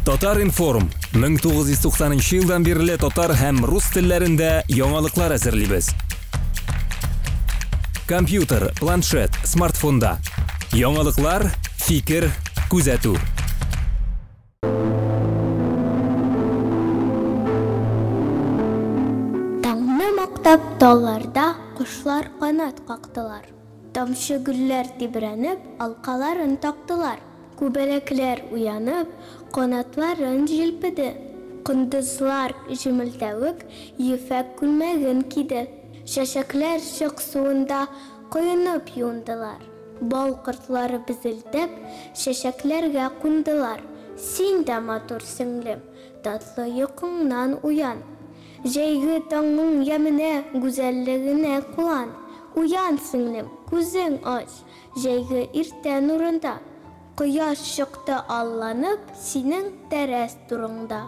Татар информ 1990 жылдан бері татар һәм рус телләрендә яңалыклар әзерлибез. Компьютер, планшет, смартфонда. Яңалыклар, фикер, күзәтү. Таңны мактап талларда кошлар канат кактылар. Тамчы гүлләр тибрәнеп, алкаларын тактылар. Күбәләкләр уянып, канатларын җилпеде. Кындызлар җимелдәвек, ефәк күлмәген киде. Чәчәкләр чык суында коенып юындылар. Бал кортлары безелдәп, чәчәкләргә кундылар. Син дә матур сеңлем, татлы йокыңнан уян. Җәйге таңның яменә, гүзәллегенә куан. Уян сеңлем, күзең ач, җәйге иртә нурында. Кояш чыкты алланып, синең тәрәз турыңда.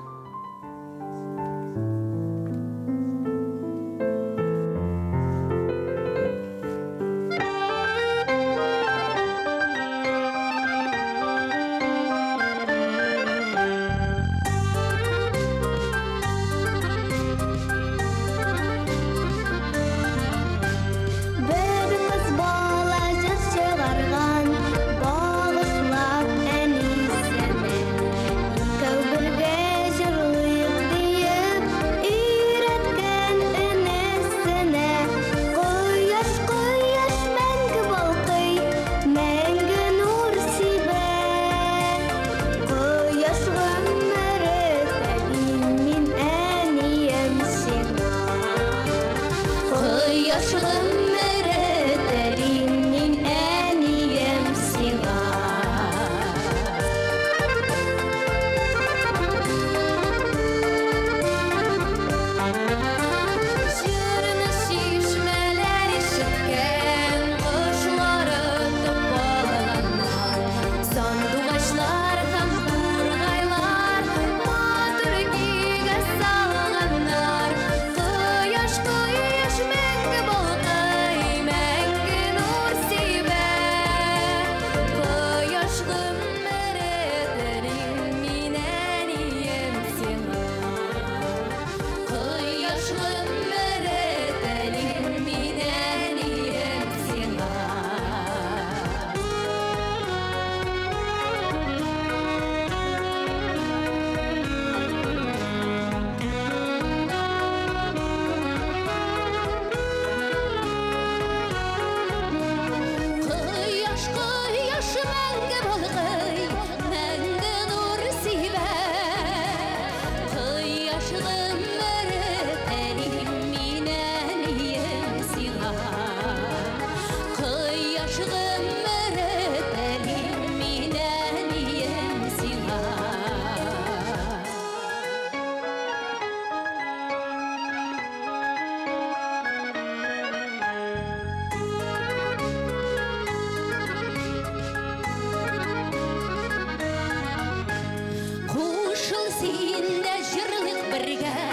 Gülden gülge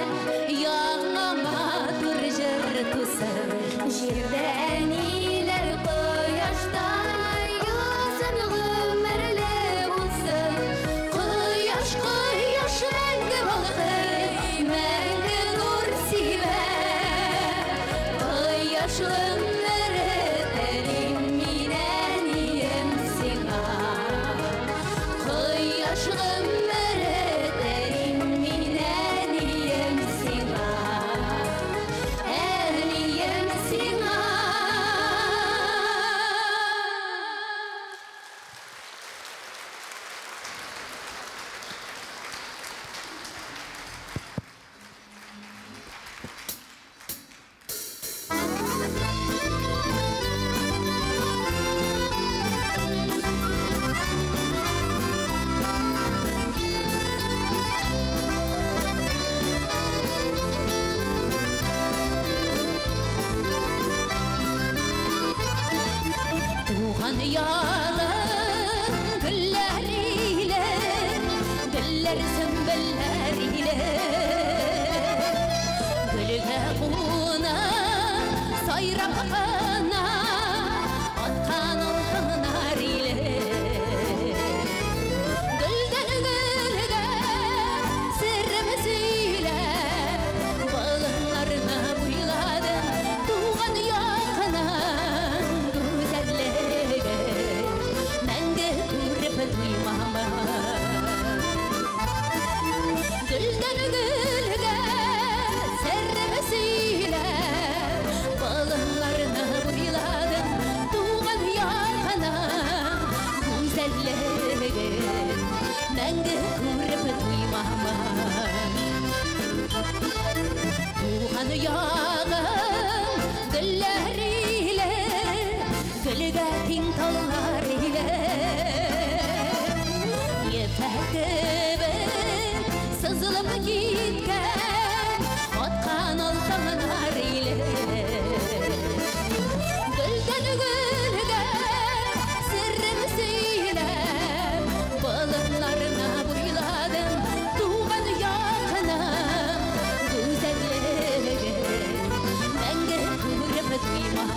yağım gülleriyle, gülgetin tallarıyla. Yeterdi sızılıp gitken atkan altanlar ile. Gülden gülge sırrımı söylem, balınlarına buyladım tuğan yakınım. Güzelliğe menge kırıp duymam.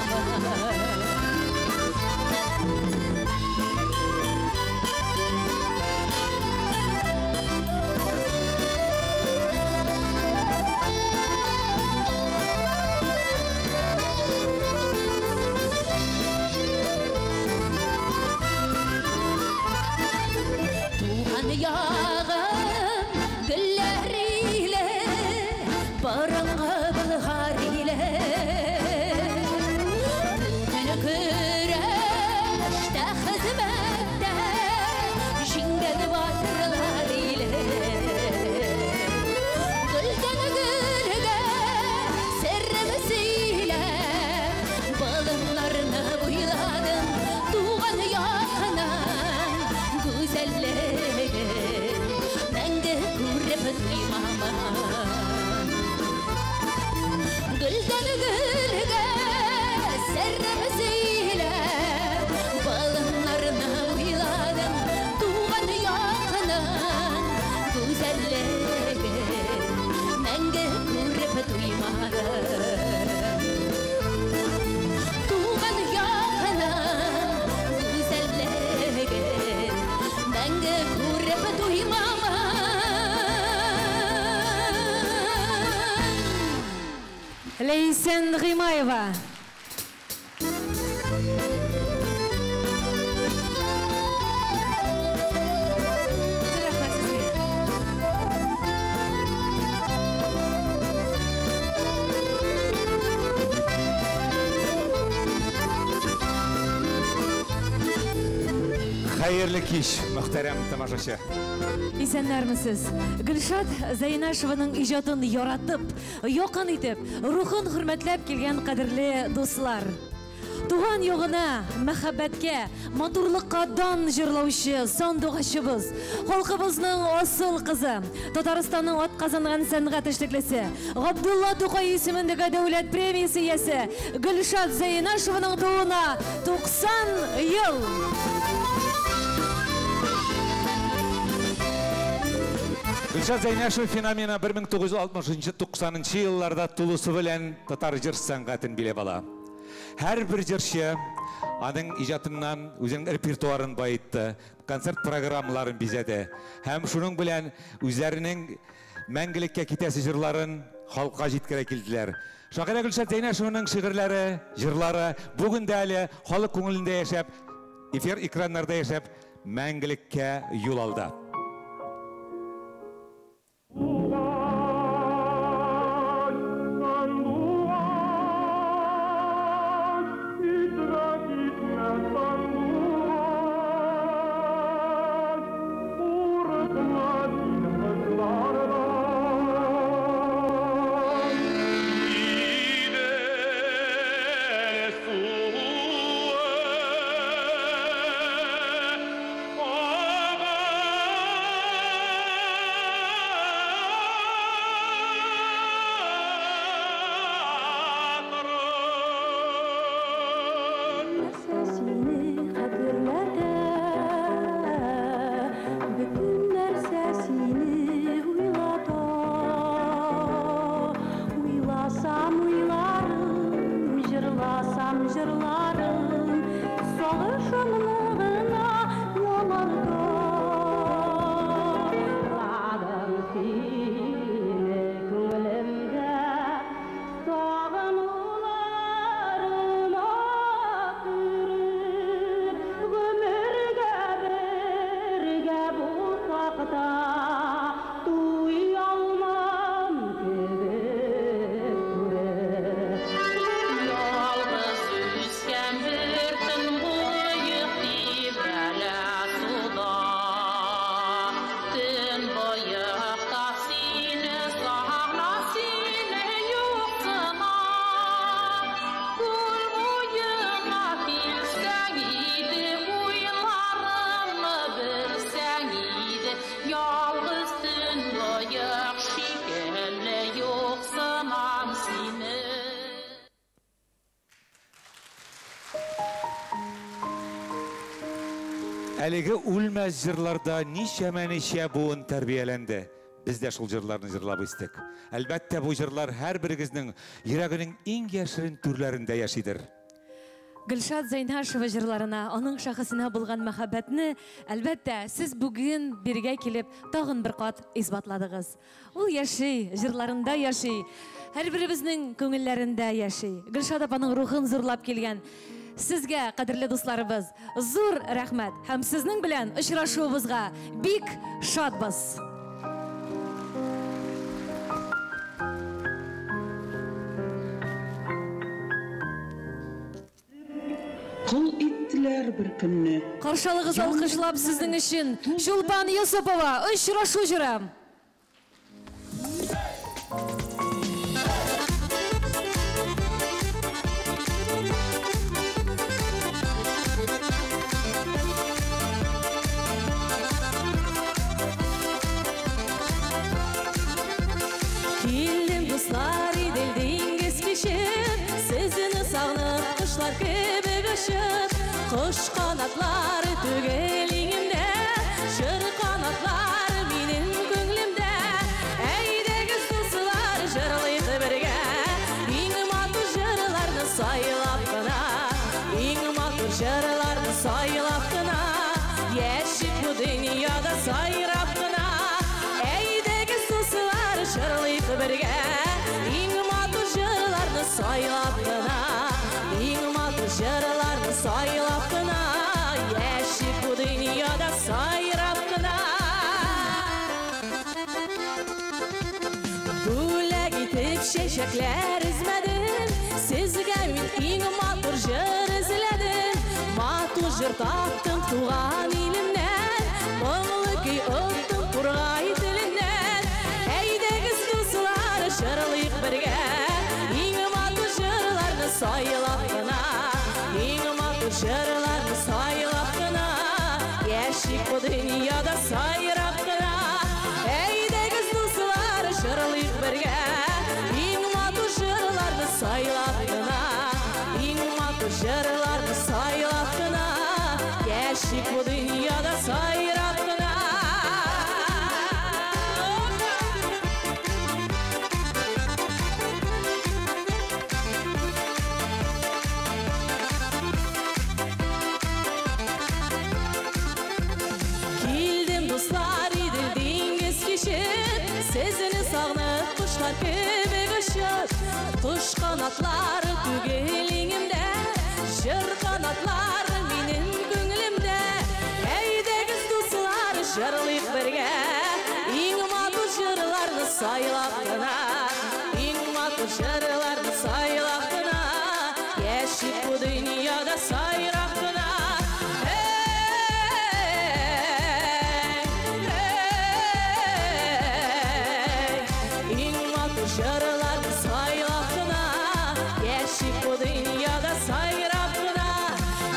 Yağım gülleriyle, barınğı bılgar ile. Bugün güreşte hizmette jingel batırlar ile. Gülden gülge sırrımı söylem, balınlarını buyladım tuğan yakınım. Güzelliğe menge kırıp duymam. Gülden gülge sırrımı söylem, balınlarına buyladım tuğan yakınım. Güzelliğe menge kırıp duymam. Tuğan yakınım, güzelliğe menge kırıp duymam. Leysen G'imayeva. Hayırlı kеш, muhterem тамашачы. Исәннәрмесез? Гөлшат Зәйнәшеваның иҗатын яратып, якын итеп, рухын хөрмәтләп килгән кадерле дуслар. Туган ягына, мәхәббәткә, матурлыкка дан җырлаучы сандугачыбыз, халкыбызның асыл кызы, Татарстанның атказанган сәнгать эшлеклесе, Габдулла Тукай исемендәге дәүләт премиясе иясе Гөлшат Зәйнәшеваның тууына 90 ел. Гүлшат Зәйнәшева феномені 1960-90 елларда тулысы белән татар җыр сәнгатен билеп ала. Һәр бер җырчы аның иҗатыннан үзенең репертуарын байытты, концерт программаларын бизәде. Һәм шуның белән үзләренең мәңгелеккә китәсе җырларын халыкка җиткерә килделәр. Шагыйрә Гөлшат Зәйнәшеваның шигырьләре, җырлары бүген дә әле халык күңелендә яшәп, эфир экраннарда яшәп, мәңгелеккә юл алды. Oh, әлеге үлмәз жырларда нишәмәнеше буын тәрбиеленді. Біз де шул жырларны жырлап істік. Әлбәттә, бұл жырлар һәр бірігіздің йөрәгенең иң яшерен түрләрендә яшидер. Гөлшат Зайнашева жырларына, оның шахысына булган мәхәббәтне, әлбәттә, сіз бүген бергә килеп, тагын бір кат исбатладыгыз. Ул яши, жырларында яши, һәр беребезнең күңелләрендә яши. Гөлшат апаның рухын зурлап килгән. Сезгә, кадерле дусларыбыз, зур рәхмәт һәм сезнең белән очрашуыбызга бик шатбыз. Кул иттеләр бер көнне. Каршылыгыз алкышлап сезнең өчен Чулпан Юсупова очрашу җыры. Килдем дуслар, идел диңгез кичеп, сезне сагынып кошлар кебек очып, кош канатлары түгелиңемдә, жыр канатлары минем күңлемдә. Әйдәгез дуслар, җырлыйк бергә, иң матур җырларны сайлап кына, иң матур җырларны сайлап кына, яшик бу дөньяда сайрап кына. Әйдәгез дуслар, җырлыйк бергә, иң матур җырларны сайлап кына, иң матур җырларны сайлап кына, яшик бу дөньяда сайрап кына. Бүләк итеп чәчәкләр эзмәдем, сезгә мин иң матур җыр эзләдем. Матур җыр таптым туган илемнән, моңлы көй оттым тургай теленнән. Әйдәгез дуслар, җырлыйк бергә, иң матур җырларны сайлап кына, иң матур җырларны сайлап кына, яшик бу дөньяда сайрап кына. Әйдәгез дуслар, җырлыйк бергә, иң матур җырларны сайлап кына, иң матур җырларны сайлап кына, яшик бу дөньяда сайрап кына. Килдем дуслар, идел диңгез кичеп, сезне сагынып кошлар кебек очып, кош канатлары түгелиңемдә, җыр канатлары минем күңлемдә. Әйдәгез дуслар, җырлыйк бергә, иң матур җырларны сайлап кына, иң матур җырларны сайлап кына, яшик бу дөньяда сайрап кына. Җырларны сайлап кына, яшик бу дөньяда сайрап кына,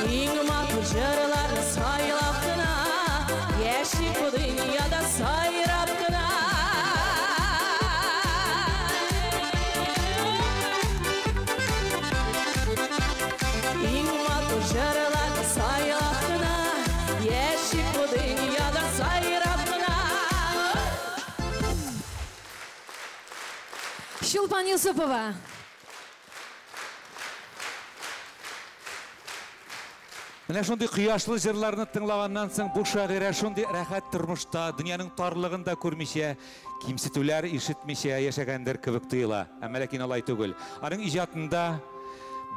иң матур җырларны сайлап кына, яшик бу дөньяда сайрап кына. Иң матур җырларны сайлап кына, яшик бу дөньяда сайрап кына. Чулпан Юсупова. Менә шундый кояшлы җырларны тыңлаганнан соң бу шагыйрә шундый рәхәт тормышта, дөньяның тарлыгын да күрмичә, кимсетүләр ишетмичә яшәгәндер кебек тоела. Әмма ләкин алай түгел. Аның иҗатында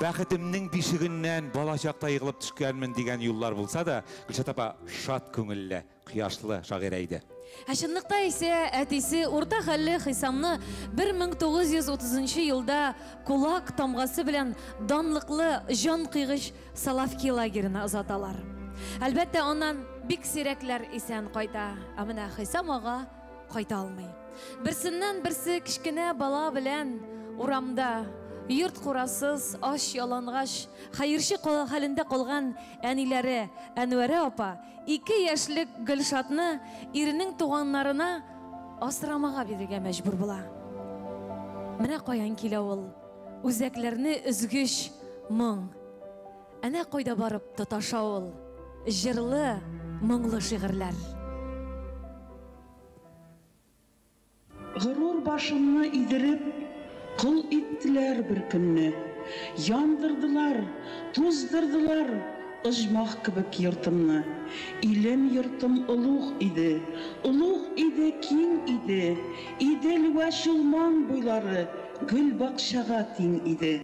бәхетемнең бишегеннән бала чакта егылып төшкәнмен дигән юллар булса да, Гөлшат апа шат күңелле, кояшлы шагыйрә иде. Шынлыкта исә әтисе урта хәлле Хисамны 1930 елда кулак тамгасы белән данлыклы җан кыйгыч Салавки лагерына озаталар. Әлбәттә, аннан бик сирәкләр исән кайта, ә менә Хисам ага кайта алмый. Берсеннән берсе кичкенә бала белән урамда йорт курасыз, аш ялангач, хәерче хәлендә калган әниләре Әнвәрә апа 2 яшьлек Гөлшатны иренең туганнарына асрамага бирергә мәҗбүр була. Менә каян килә ул, үзәкләрне өзгеч моң. Әнә кайда барып тоташа ул, җырлы моңлы шигырьләр. Ғырур башымны идіріп, құл иттілер бір күнні. Яндырдылар, туздырдылар, ұжмақ кібік йұртымны. Илем йұртым ұлуғ иді, кең иді. Идел вә шылман бойлары, гүл бақшаға тең иді.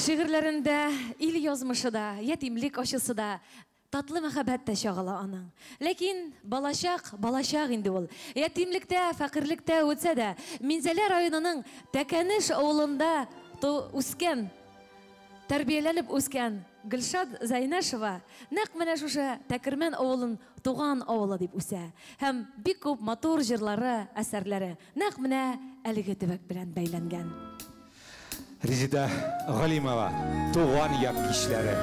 Шигырьләрендә ил язмышы да, ятимлек ачысы да, татлы мәхәббәт тә чагыла аның. Ләкин балачак инде ул. Ятимлектә, фәкыйрьлектә үтсә дә, Минзәлә районының Тәкәнеш авылында үскән, тәрбияләнеп үскән Гөлшат Зайнашева нәкъ менә шушы Тәкермән авылын туган авылы дип үсә. Һәм бик күп матур җырлары, әсәрләре нәкъ менә әлеге төбәк белән бәйләнгән. Резида Галимова, туган як кичләре.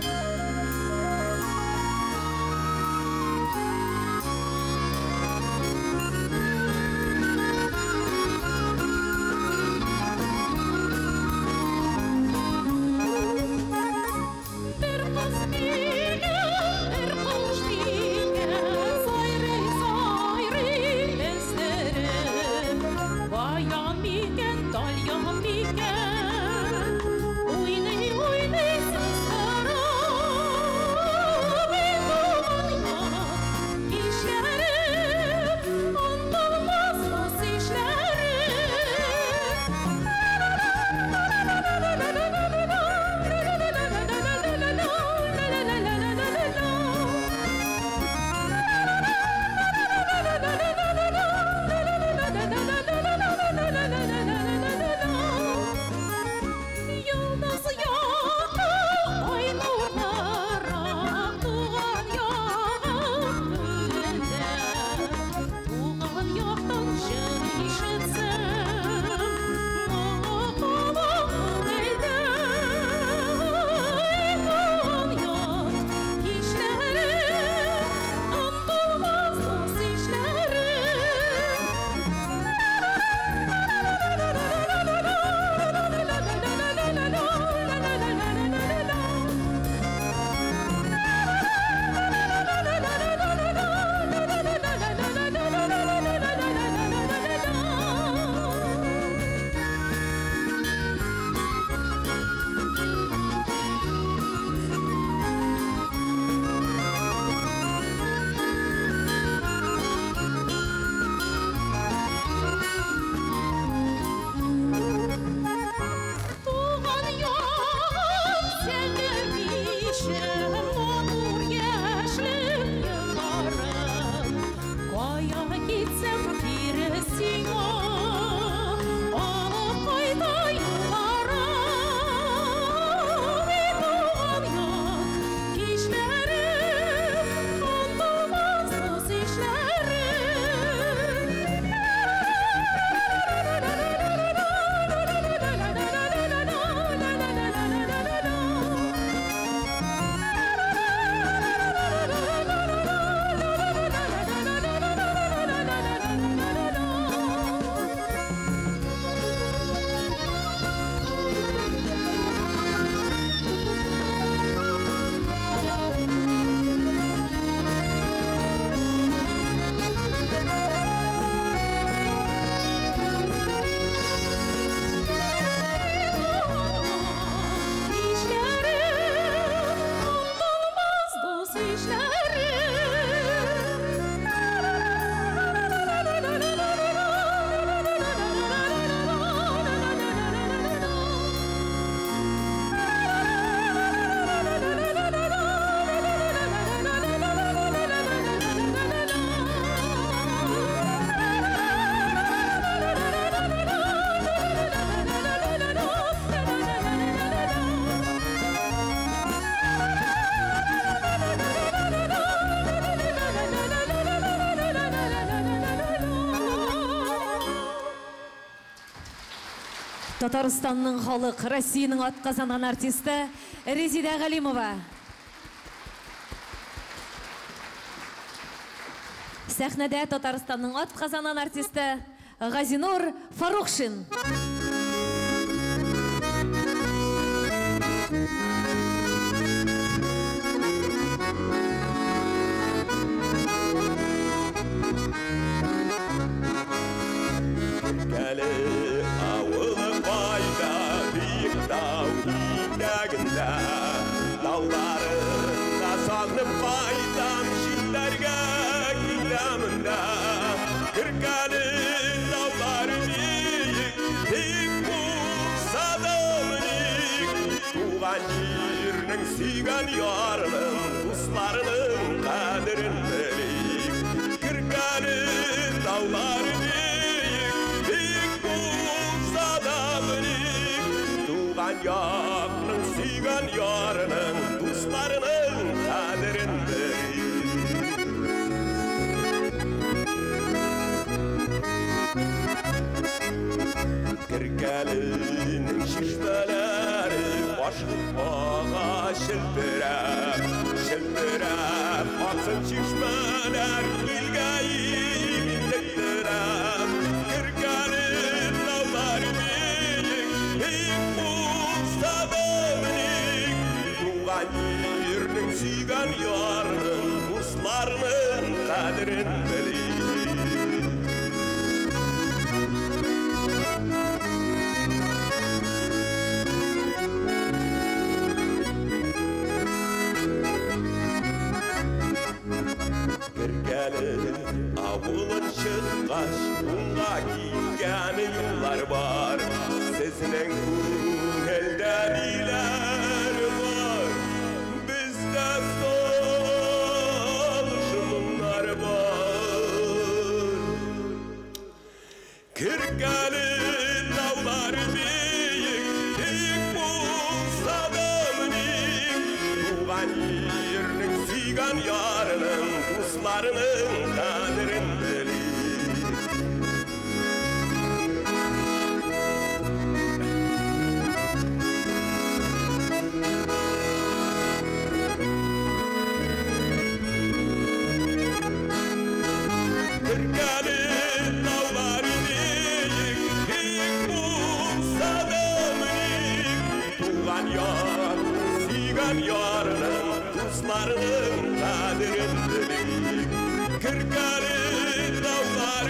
Татарстанның халық, Россияның атказанған артисті Резида Галимова. Сәхнәдә Татарстанның атказанған артисті Газинур Фарухшин. yerinin suygan yarının dostlarının kaderin bilik Kırkalı dağlar büyük bulsa da bilik Tuğan yakının suygan yarının dostlarının kaderin bilik Kırkalı'nın şişmeleri başlıkmağa şilpirep Aksın şişmeler ilgayim indirep Kırkalı dağlar büyük bulsa da minik Tuğan yerinin suygan yarının dostlarının kaderin bilik Avulun çıkkaş, bunga giygen yıllar var Sizin elden iler var Bizde soluşumlar var Kırkalı dağlar büyük bulsa da minik Tuğan yerinin suygan yarının dostlarının kaderin bilik Kırkalı dağlar büyük bulsa da minik Tuğan yarının suygan yarının dostlarının kaderin bilik Kırkalı dağlar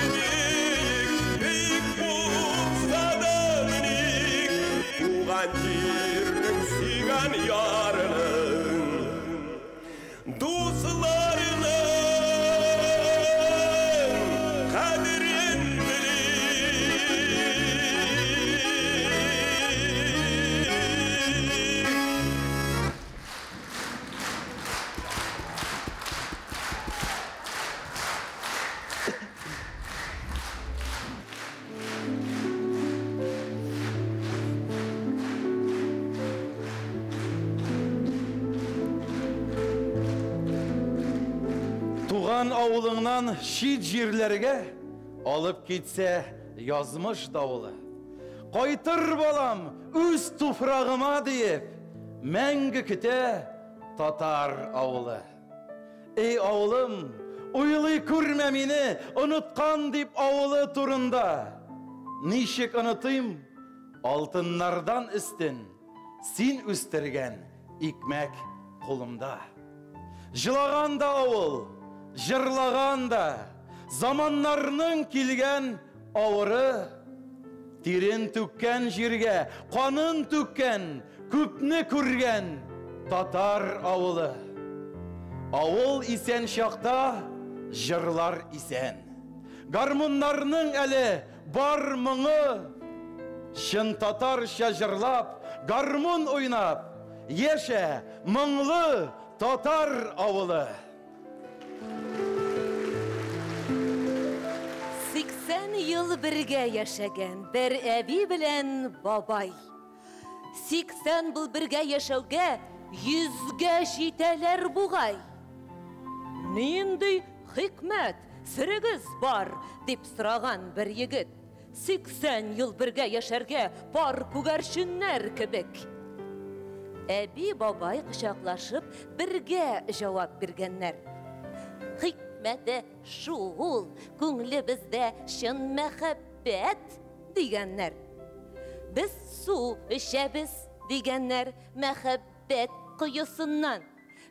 büyük bulsa da minik Tuğan yerinin suygan yarının dostlarının kaderin Туған ауылыңнан шет жерлерге алып кетсе язмыш дауылы. Қайтыр балам өз туфрағыма дейіп, мәңгі күте татар ауылы. Ей ауылым, ойлай көрме мені ұнытқан деп ауылы турында. Нешік ұнытайым алтыннардан істін, сен өстірген икмәк қолымда. Жылаған да ауыл, жырлаған да, заманларының келген ауыры, терен төккен жерге, қанын төккен, көпні көрген татар ауылы. Ауыл исен шақта, жырлар исен. Гармонларының әлі бар мұңы, шын татарша жырлап, гармон ойнап, еше мұңлы татар ауылы. 80 yıl birge yaşagan bir әби bilen babay. 80 yıl birge yaşauga 100'ge jiteler buğay. Neyindy hikmet, sirigiz бар dep sıragan bir yigit. 80 yıl birge yaşarga par kugarşinler kibik. Әби babay kuşaklaşıp birge cevap bergenler. Hikmeti şuul, көңлі bizde şın mehabbet digenler. Biz su içebiz digenler mehabbet kuyusundan.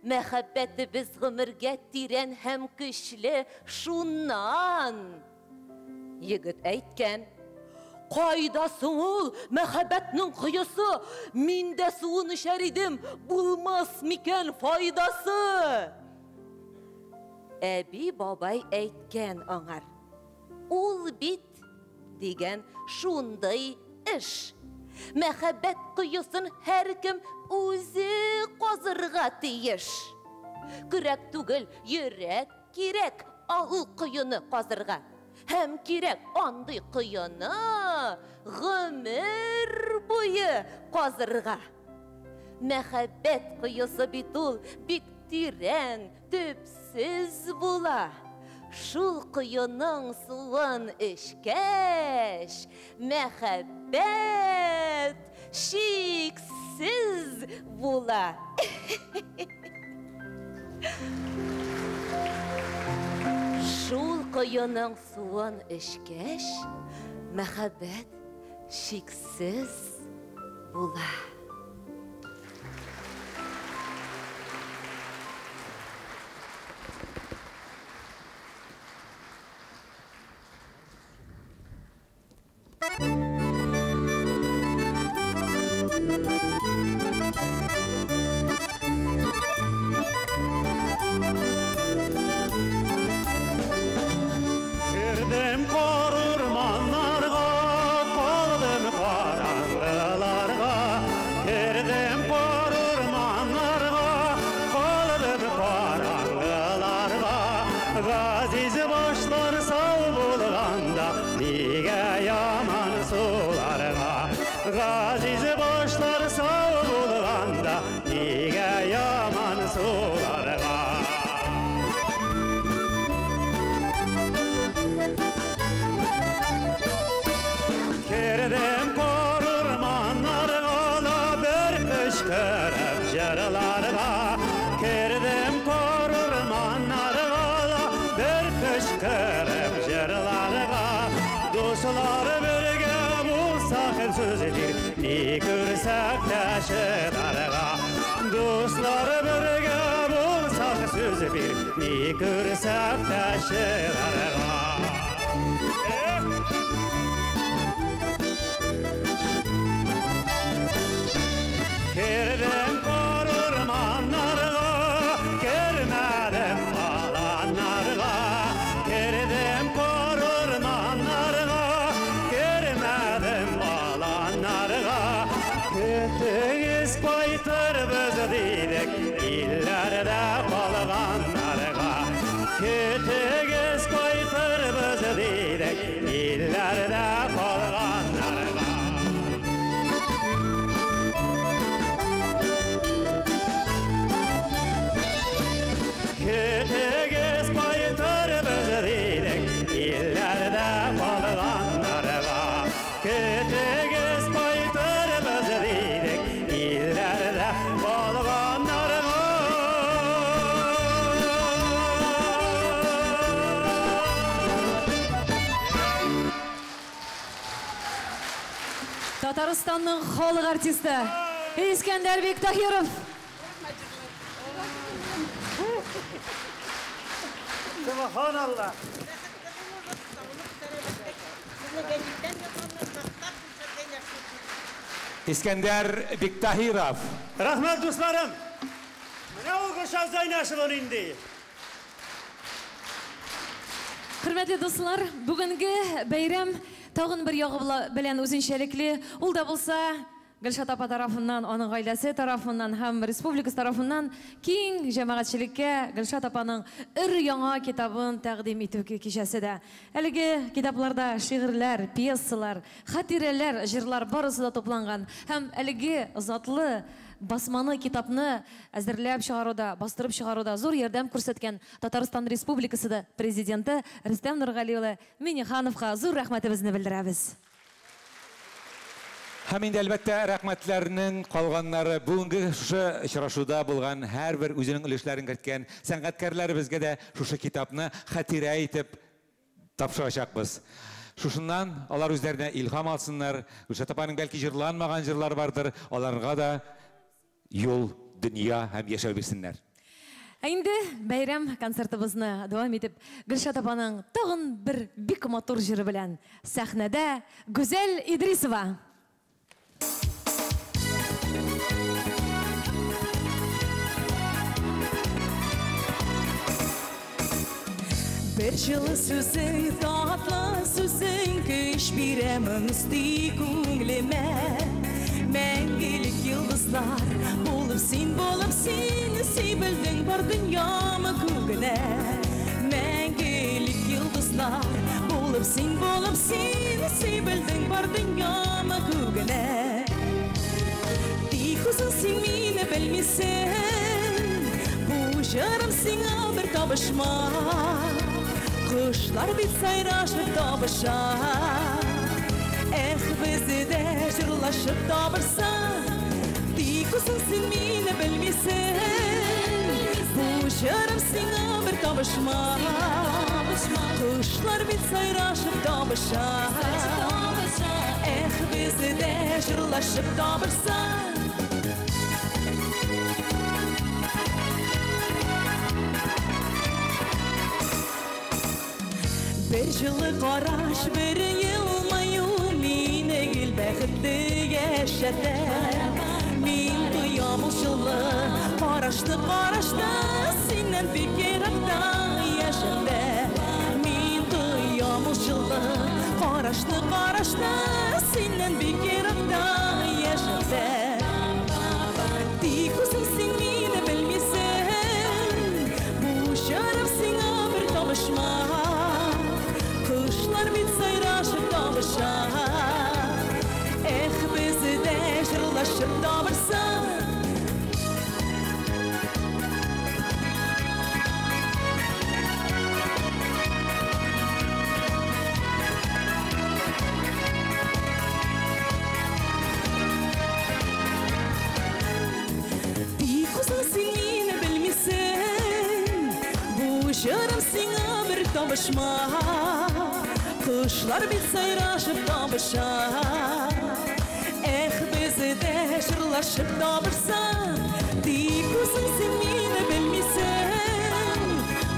Mehabbeti biz gümürge tiren hem güçlü şundan. Yigit aytken, Qayda suul, mehabbetinin kuyusu, minde suun içer idim, bulmaz miken faydası. Әби babay әйткен аңар. Ул бит деген шундай іш. Мәхәббәт құйысын һәркем үзе қазырға тиеш. Күрәк түгел, йөрәк кирәк ал құйыны қазырға. Һәм кирәк андый құйыны гомер буе қазырға. Мәхәббәт құйысы бит ул бик тирән, төпсез була. Шул құйының суын эчкәч, мәхәббәт шиксез була. Шул құйының суын эчкәч, мәхәббәт шиксез була. Kirdim korurmanlarga, kaldım karanlılarga. Kirdim korurmanlarga, kaldım karanlılarga. Gaziz başlar sağ bulganda, nige yaman sularga. Gaziz başlar sağ bulganda, nige yaman sularga. Kirdim korurmanlarga, bir kışkırıp jırlarga. Kirdim korurmanlarga, bir kışkırıp jırlarga. Dostlar birge bulsak sözler, ne görsek de şıdarga. Dostlar birge bulsak sözler, ne görsek de şıdarga. Kirdim korurmanlarga, girmedim alanlarga. Kirdim korurmanlarga, girmedim alanlarga. Kötüyüz koytur biz dedik, illerde kalganlarga. Kötüyüz koytur biz dedik, illerde kalganlarga. Kötüyüz koytur biz dedik, illerde kalganlarga. Kötüyüz koytur biz dedik, illerde kalganlarga. Татарстанның халық артисті Искәндәр Бектахиров. Subhanallah. İskender Biktahirov. Rahmet dostlarım. Ne o kuşa Zeynəşevin indi? Hürmetli dostlar, бүгінгі бәйрәм тағын бір яғы белән үзенчәлекле. Ул да булса Гөлшат апа тарафыннан, аның гаиләсе тарафыннан һәм республикасы тарафыннан киң җәмәгатьчелеккә Гөлшат апаның өр-яңа китабын тәкъдим итү кичәсе дә. Әлеге китапларда шигырьләр, пьесалар, хатирәләр, җырлар барысы да тупланган һәм әлеге затлы басманы китапны әзерләп чыгаруда, бастырып чыгаруда зур ярдәм күрсәткән Татарстан Республикасы президенты Рөстәм Нургали улы Миңнехановка зур рәхмәтебезне белдерәбез. Һәм инде әлбәттә рәхмәтләрнең калганнары бүгенге шушы очрашуда булган һәрбер үзенең өлешләрен керткән сәнгатькәрләребезгә дә шушы китапны хатирә итеп тапшырачакбыз. Шушыннан алар үзләренә илһам алсыннар. Гөлшат апаның бәлки җырланмаган җырлар бардыр, аларга да юл, дөнья һәм яшәү бирсеннәр. Инде бәйрәм концертыбызны дәвам итеп, Гөлшат апаның тагын бер бик матур җыры белән сәхнәдә Гүзәл Идрисова. Bir жылы сүзің, татлы сүзің, көш бирәмін үсті күңлемә. Мәңгілік yıldızlar Болып сен Себілдің бар дүниямы көгіне Мәңгілік yıldızlar Болып сен Себілдің бар дүниямы көгіне Тек өзің сен мені білмесін Бұл жырым сеңа бір табышма Құшлар бет сайрашып табыша Эх, бізді де жырлашып табырса Тек өзің сен мені білмесін Бұл жырым сеңа бір табышма Құшлар бет сайрашып табыша Эх, бізді де жырлашып табырса Bir жылы қараш, bir yılmayı Mine gül бәхітті yaşadı Min duyam жылы Қарашты Сенен бекер ақта yaşadı Min duyam жылы Қарашты Сенен бекер ақта yaşadı Тек өзің сен мені білмесін Бұл жарым сеңа бір табышма Kuşlar bit sayrашып табыша Эх, бізді де жырлашып табырса Тек өзің сен мені білмесін Бұл жырым сеңа бір табышма Kuşlar bit sayrашып табыша Эх, бізді де жырлашып табырса Тек өзің сен мені білмесін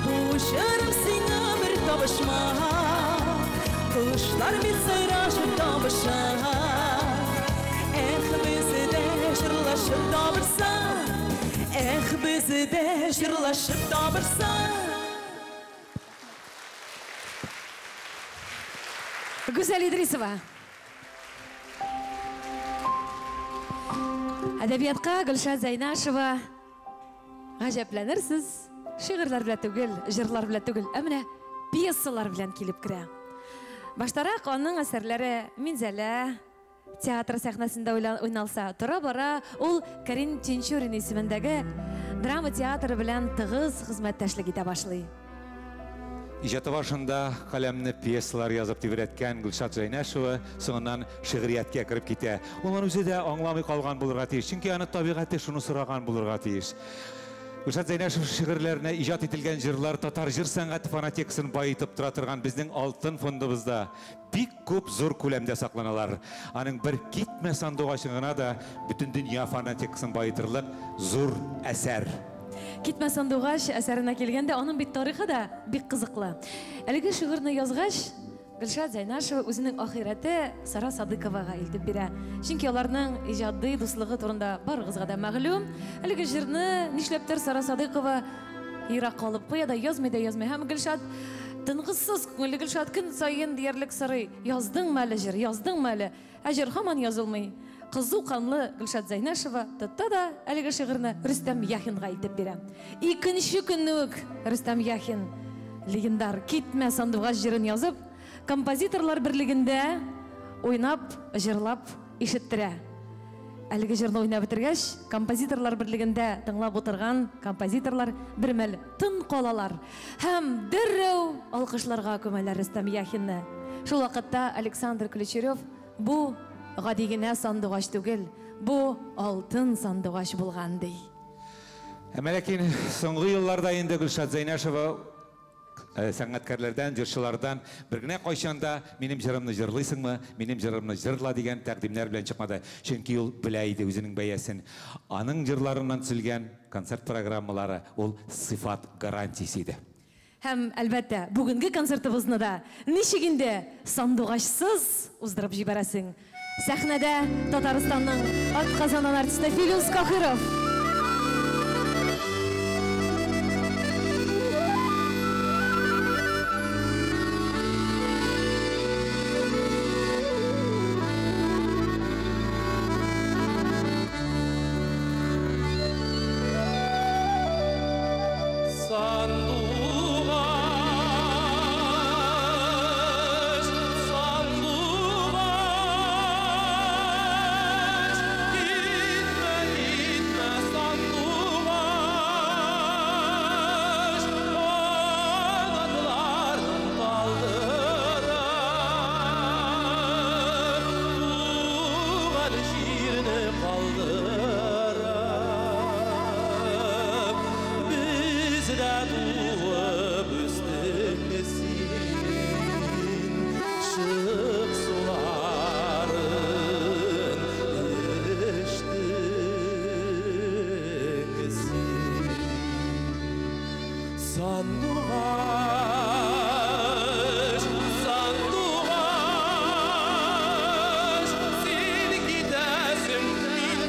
Бұл жырым сеңа бір табышма Kuşlar bit sayrашып табыша Эх, бізді де жырлашып табырса Эх, бізді де жырлашып табырса Гүзәл Идрисова. Әдәбиятқа Гүлшат Зайнашева ғажапланырсыз. Шиғырлар білә түгел, жырлар білә түгел, әміне пьесалар білән келіп кірі. Баштарақ оның әсәрлері Минзәлә театр сәхнәсендә ойналса, тұра бара ол Карин Тинчурин исемендәге драма театры белән тыгыз хезмәттәшлек итә башлый. Ижаты башында қаламны пьесалар язып тибереткән Гүлшат Зайнашева соңыннан шигъриятка кіріп китә. Олар үзе дә аңламый калган булырга тиеш, чөнки аны табигате шуны сораган булырга тиеш. Гүлшат Зайнашев шигырьләренә иҗат ителгән җырлар татар җыр сәнгате фонотекасын байытып тора торган безнең алтын фондыбызда бик күп зур күләмдә сакланалар. Аның бер китмә сандугачы гына да бөтен дөнья фонотекасын байытырлык зур әсәр. Китмә сандугач әсәренә килгәндә, аның бит тарихы да бик кызыклы. Әлеге шигырьне язгач, Гүлшат Зайнашева үзенең ахирәте Сара Садыйковага илтеп бирә. Чөнки аларның иҗади дуслыгы турында барыгызга да мәгълүм. Әлеге җырны нишләптер Сара Садыйкова ерак калып куя да язмый. Һәм Гүлшат тынгысыз күңелле Гүлшат көн саен диярлек сорый: "Яздыңмы әле җыр? Яздыңмы әле?" Ә җыр һаман язылмый. Кызу канлы Гүлшат Зайнашева тотта да әлеге шигырьне Рөстәм Яхинга илтеп бирә. Икенче көнне үк Рөстәм Яхин легендар Китмә сандугач җырын язып, композиторлар берлегендә уйнап, җырлап ишеттерә. Әлеге җырны уйнап бетергәч, композиторлар берлегендә тыңлап утырган композиторлар бермәл тын калалар һәм дәррәү алкышларга күмәләр Рөстәм Яхинны. Шул вакытта Александр Ключерев бу гади генә сандугач түгел, бу алтын сандугач булган ди. Ләкин соңгы елларда инде Гүлшат Зайнашева сәнгатькәрләрдән, җырчылардан бер генә кайчанда минем җырымны җырлыйсыңмы, минем җырымны җырла дигән тәкъдимнәр белән чыкмады. Чөнки ул белә иде үзенең бәясен. Аның җырларыннан төзелгән концерт программалары ул сыйфат гарантиясе иде. Һәм әлбәттә, бүгенге концертыбызны да ничек инде сандугачсыз уздырып җибәрәсең. Сәхнәдә Татарстанның атказанан артисты Филус Кахиров. Sandugаш, sandugаш, gitme, gitme sandugаш, kanatlarım kaldırır, tuğal şiirini kaldırır. Bizde tuğup üstümüzün şık suların içtiğisin. Sanduğaş, sanduğaş, sen gidesin min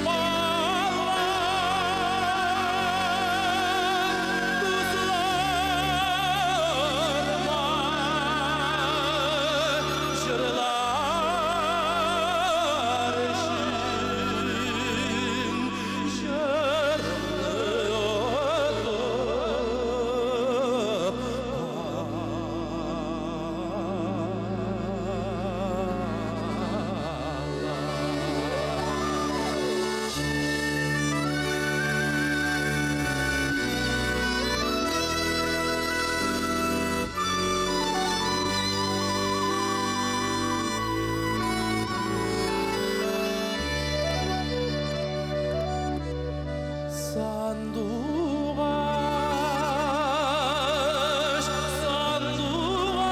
Sanduğaş, sanduğaş,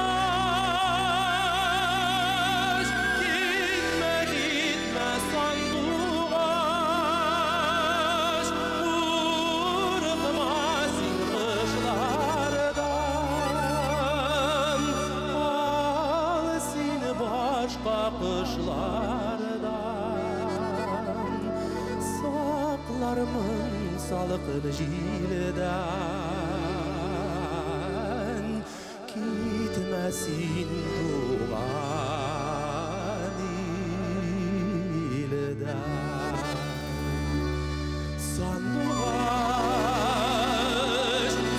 gitme, gitme sanduğaş, vurulmasın kışlardan, al seni başka kışlardan, saklarımın salkın jilden, gitmesin tuğan ilden. Sanduğaş,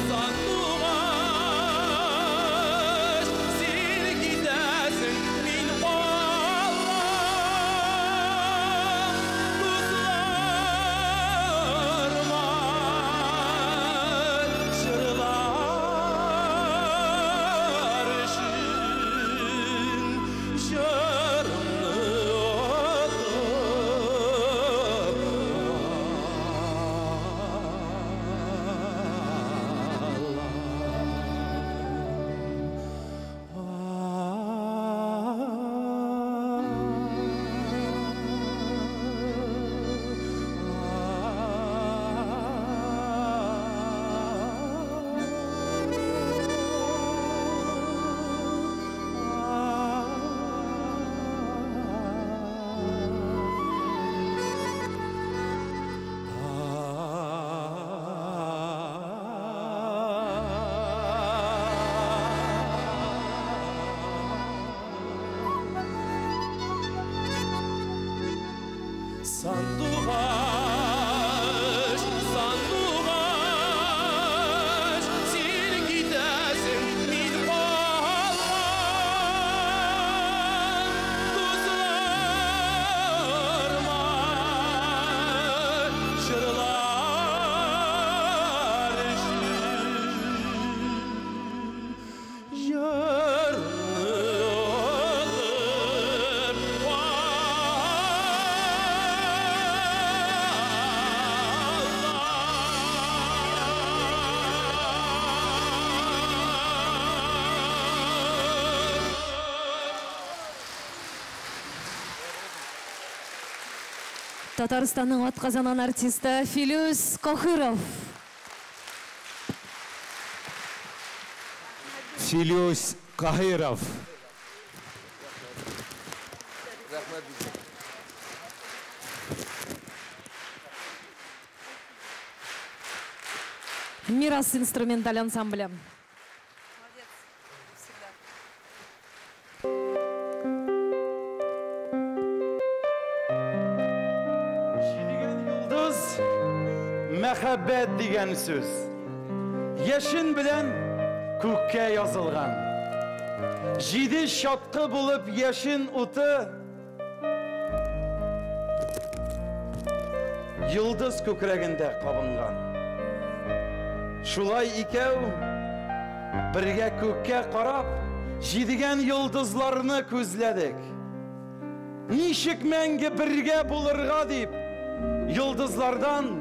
sanduğaş, sen gidesin min bağlam, kuzlarıma şırlar işin, şırını Sanduğaş, sanduğaş, sen gidesin min bağlam, kuzlarıma şırlar işin, yarını olur Татарстанның атказанан артисты Филюс Кохыров. Филюс Кахиров. Мирас инструменталь ансамблі. Yıldız, mehabbet diyen söz. Яшын белән күккә язылган. Җиде шатқы булып яшын уты йылдыз күкрәгендә кабынган. Шулай икәү бергә күккә карап, җидегән йылдызларны күзләдек. Ничек мәңге бергә булырга дип, йылдызлардан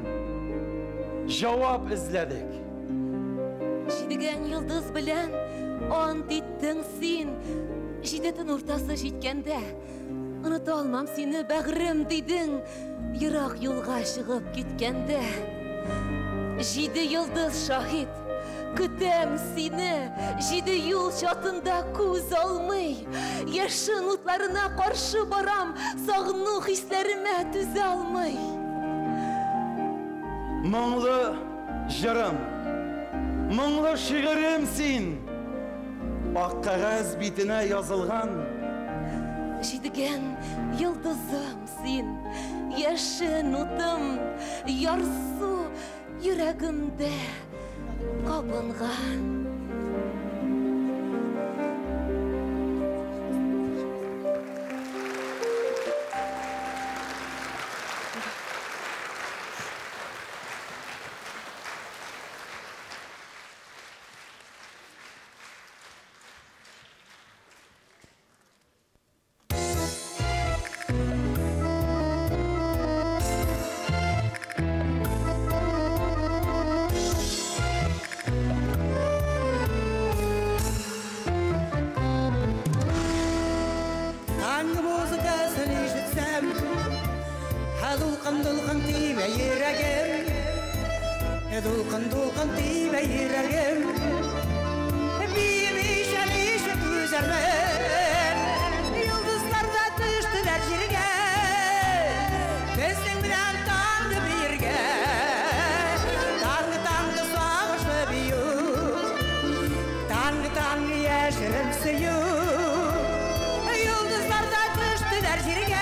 җавап эзләдек. Җидегән йылдыз белән ант иттең син. Җидетен уртасы җиткәндә, оныта алмам сине, бәгърем дидең, ерак юлга чыгып киткәндә. Җиде йылдыз шаһит, көтәм сине, җиде юл чатында күз алмый. Яшын утларына каршы барам, сагыну хисләремә түзә алмый. Моңлы җырым, моңлы шигырем син, ак кагаз битенә язылган. Җидегән йылдызым син, яшын утым, ярсу йөрәгемдә кабынган. Dulkan tibe yüreğim, dulkan tibe yüreğim. Büyümüş alışı düzelmen, yıldızlarda düştüler jirge. Gözün bilen tanrı birge, tanrı sağışlı büyük, tanrı yaşarın suyu. Yıldızlarda düştüler jirge.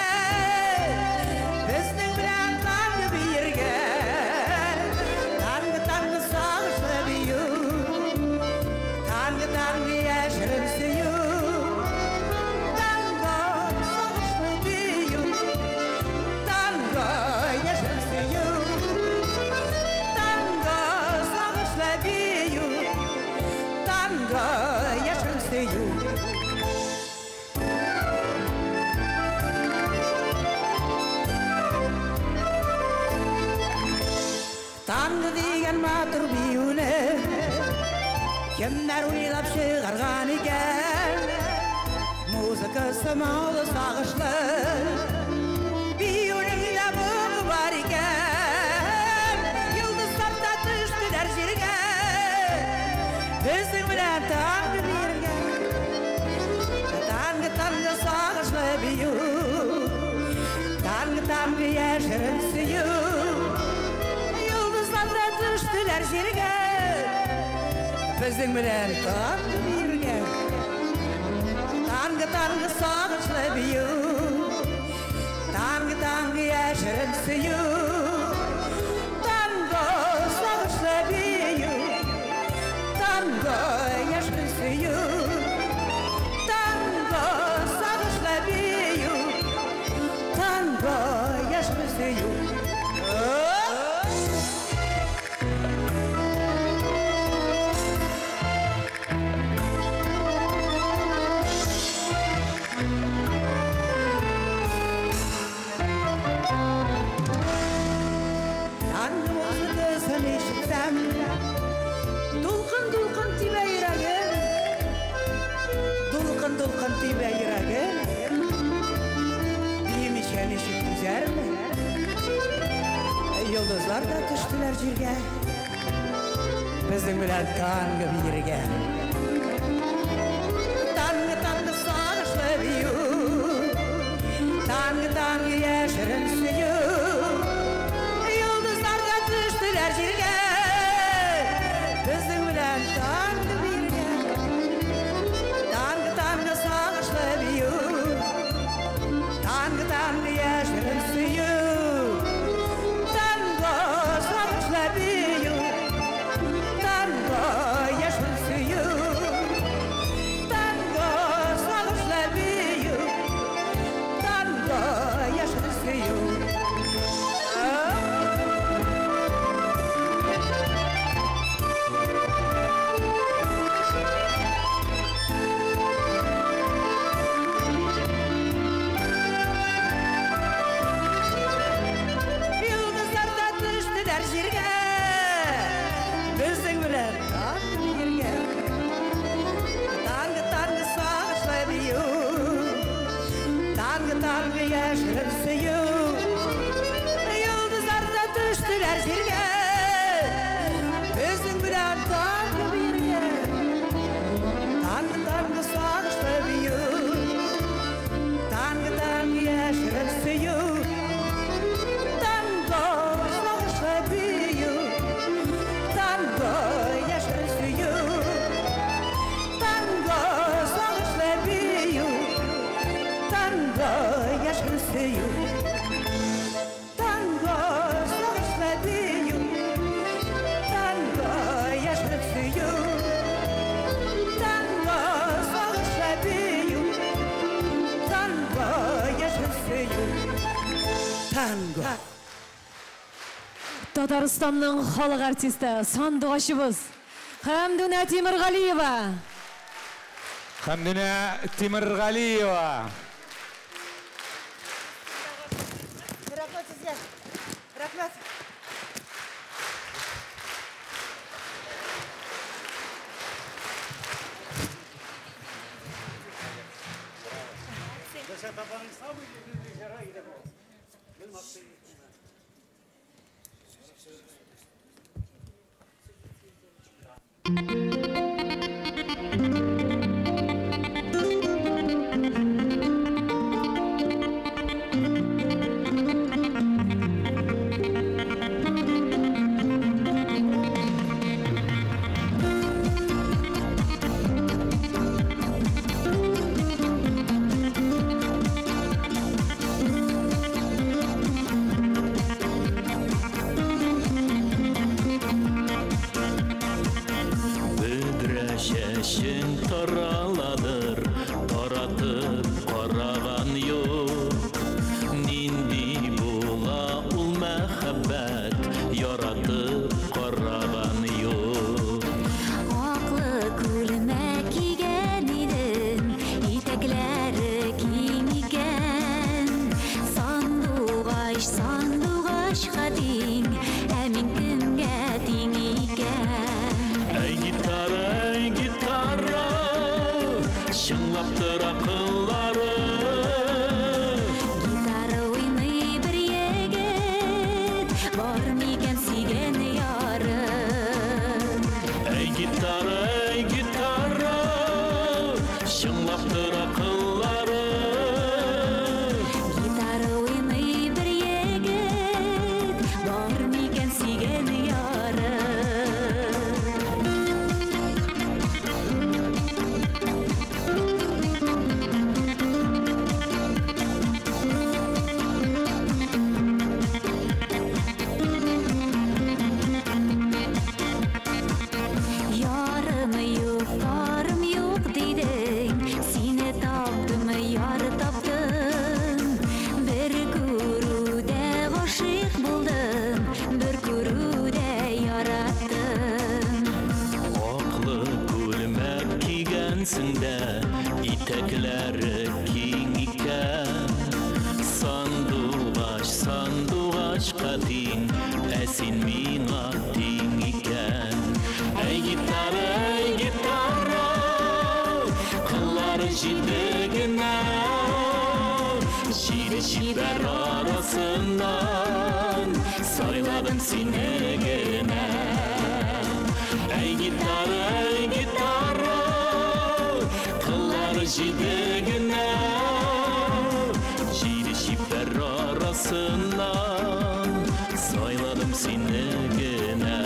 Tanrı diyen matır biyune, kimler uylap çıkargan iken, muzikası malı sağışlı, biyunun labı var iken, yıldızlarda düştüler jirge, bizim bilen Tanrı birge. Tanrı sağışlı biyun, Tanrı yaşarın suyu. Düştüler jirge, bizim bilen Tanrı birge. Tanrı sağışlı büyük, Tanrı yaşarın suyu. Tanrı sağışlı büyük, Tanrı yaşarın suyu. Tanrı sağışlı büyük, Tanrı yaşarın suyu. Dulkan tibe yüreğim, büyümüş alışık güzel mi? Yıldızlar da düştüler jirge, bizim bilen Tanrı birge. Tanrı sağışlı büyük, Tanrı yaşarın suyu. Yıldızlar da düştüler jirge, bizim bilen Tanrı birge. Tanrı sağışlı büyük, Tanrı yaşarın suyu. Tanrı sağışlı büyük, Tanrı яшіріп сүю Yıldızlar da düştüler жерге Біздің білән таңғы бірге Таңғы сағышты бию Таңғы яшіріп сүю Таңғы сағышты бию Таңғы яшіріп сүю Таңғы сағышты бию Таңғы яшіріп сүю Таңғы сағышты бию Таңғы яшіріп сүю Таңғы сағышты бию Таңғы яшіріп сүю Tango. Татарстанның халық артисті сандуғашыбыз Хамдуна Темірғалиева. Хамдуна Темірғалиева. Рахмет сізге. Рахмет. Шешін тараладыр, таратып қараған yok. Нинди бола ул мәхәббәт, яратып қараған yok. Ақлы күлмә киген иден, итәкләре киң икән. Сандуғаш, сандуғашқа тең, ә мин кемгә тең икән. Әй гитара, шыңлап тұр ақыллары. Гитара ойнай бір егет, бар мекен сүйген яры. Әй гитара, шыңлап тұр ақыллары. Гитара ойнай бір егет, бар мекен сүйген яры. Yarım yok, tarım yok dedin, seni tapdım, yarı tapdım. Bir kuruda aşık buldum, bir kuruda yarattım. Ақлы күлмәк кигәнсең дә, итәкләре киң икән. Сандуғаш, сандуғашқа тең, ә син миңа тең икән. Әй гитара, қыллары җидегенә, җиде чибәр арасыннан, сайладым сине генә. Әй гитара, қыллары җидегенә, җиде чибәр арасыннан, сайладым сине генә.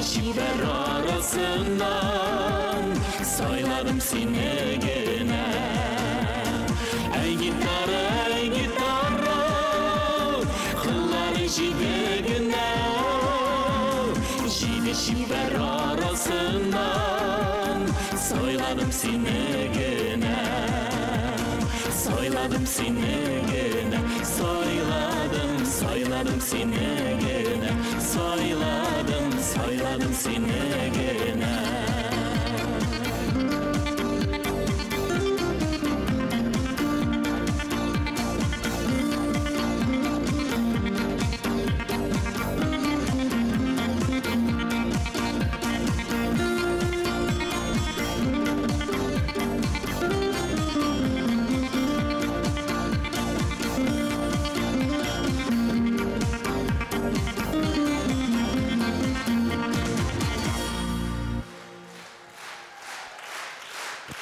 Çiber arasından sayladım seni gene. Ey gitara, kılları jidegine, jide Şiver arasından soyladım seni gene. Soyladım seni gene. Soyladım, soyladım seni gene. Soyladım, soyladım seni gene.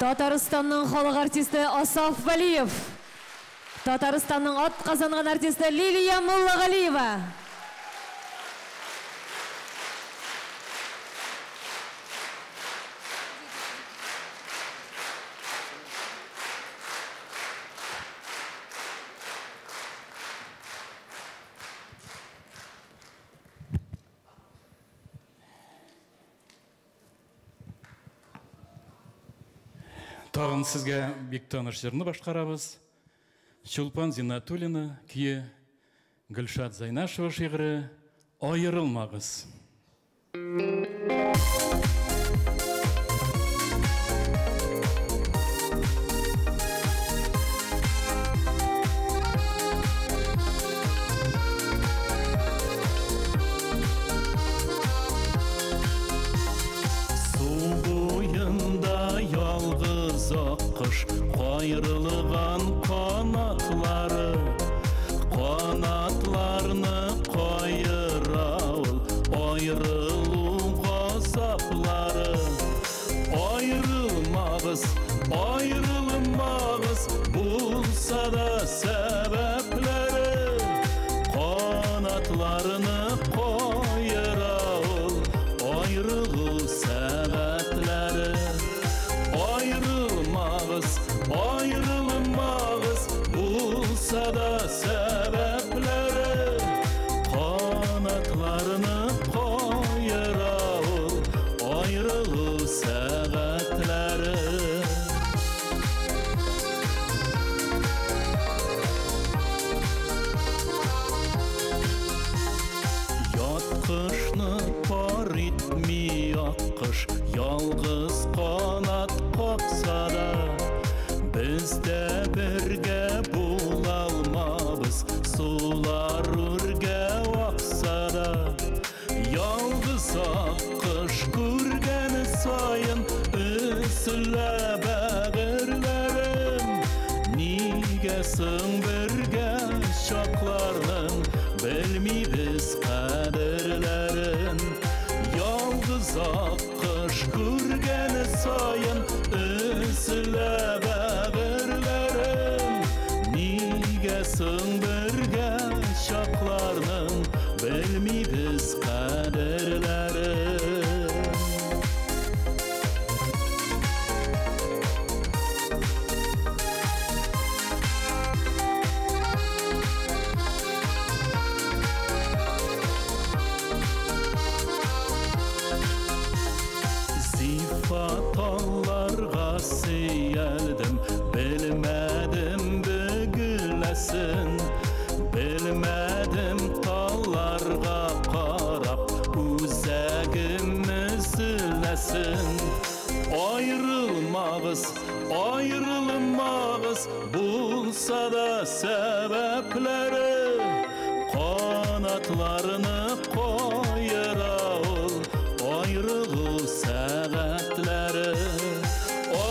Татарстанның халық артисті Асаф Валиев. Татарстанның ат қазанған артисті Лилия Муллағалиева. Тағын сізге бек таныш жырны башқарабыз. Чулпан Зинатуллина кие, Гүлшат Зайнашева шиғыры «Айырылмағыз». Қыш қайрылған қанатлары, қанатларны қайырауыл, айырылу ғасаплары. Айырылмағыз, айырылмағыз, болса да сәбәплері. Қанатларны қайырауыл, айырылу сәбәплері. Ayrılmağız, bulsa da sebepleri. Kanatlarını koyarağıl, ayrılı sebepleri. Yatkışını par etmi yakış, yalğız kanat kopsa da. Biz de birge bulalmabız, sular ürge vaksa da. Yalğız akış görgeni sayın, üsüle bağırlarım. Nigesin birge şaklarının, bilmiyiz kaderlerin. Yalğız akış görgeni sayın, üsüle bağırlarım. Nigesin birge şaklarının, bilmiyiz kaderlerin. Zifatallarga seyeldim, bilmedim bügülesin. Bilmedim tallarga qarab, üzegim üzülesin. Ayrılmağız, ayrılmağız, bulsa da sebepleri. Kanatlarını koyarağıl, ayrılı sebepleri.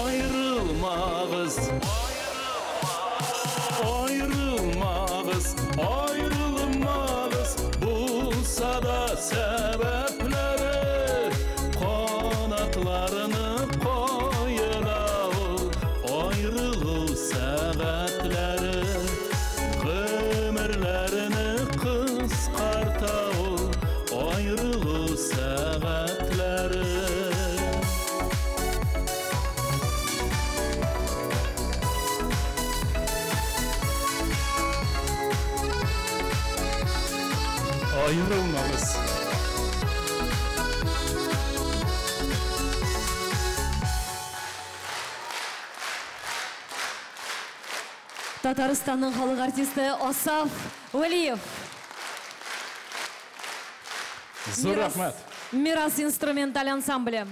Ayrılmağız, ayrılmağız, ayrılmağız, bulsa da sebepleri. Kanatlarını koyarağıl, ayrılı sebepleri. Ömürlerini kıskartağıl, ayrılı sebepleri. Ayrılmamız. Татарстанның халық артисті Осав Уәлиев. Зор рахмат. Мирас инструменталь ансамблі.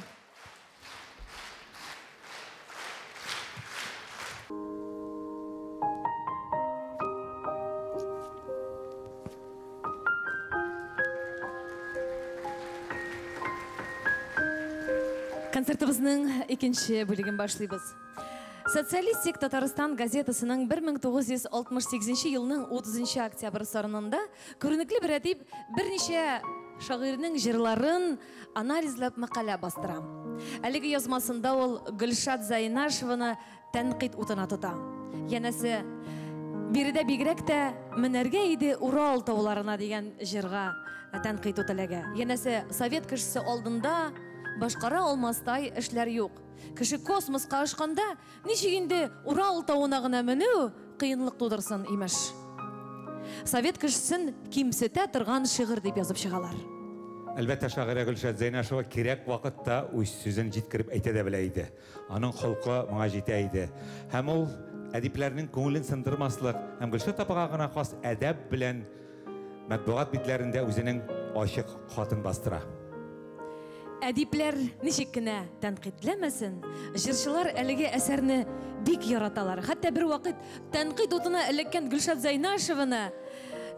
Концертіміздің екінші бөлігін башлайбыз. Социалистик Татарстан газетасының 1968 елінің 30 октябрь сарынында көрінікли бір әдеп бірнеше шағирінің жырларын анализлап мақала бастыра. Әлігі язмасында ол Гүлшат Зайнашеваны тәнқид утына тұта. Янәсе, беріде бигрәк тә мінәрге еді Урал тауларына деген жырға тәнқид утылығы. Янәсе, совет кішісі алдында башқара алмастай эшләр юк. Кеше космосқа ашқанда, ничегенде Урал тауына гына менү кыйынлык тудырсын имеш. Совет кешесен кимсетә торган шигырь дип язып чыгалар. Әлбәттә, шагыйрә Гөлшат Зайнашева кирәк вакытта үз сүзен җиткереп әйтә дә белә иде. Аның холкы моңа җитә иде. Һәм ул әдипләрнең күңелен сындырмаслык, һәм Гөлшат апага гына хас әдәп белән матбугат битләрендә үзенең ачык хатын бастыра. Әдипләр ничек кенә тәнкыйтьләмәсен, җырчылар әлеге әсәрне бик яраталар. Хәтта бер вакыт тәнкыйть утына элеккән Гөлшат Зайнашеваны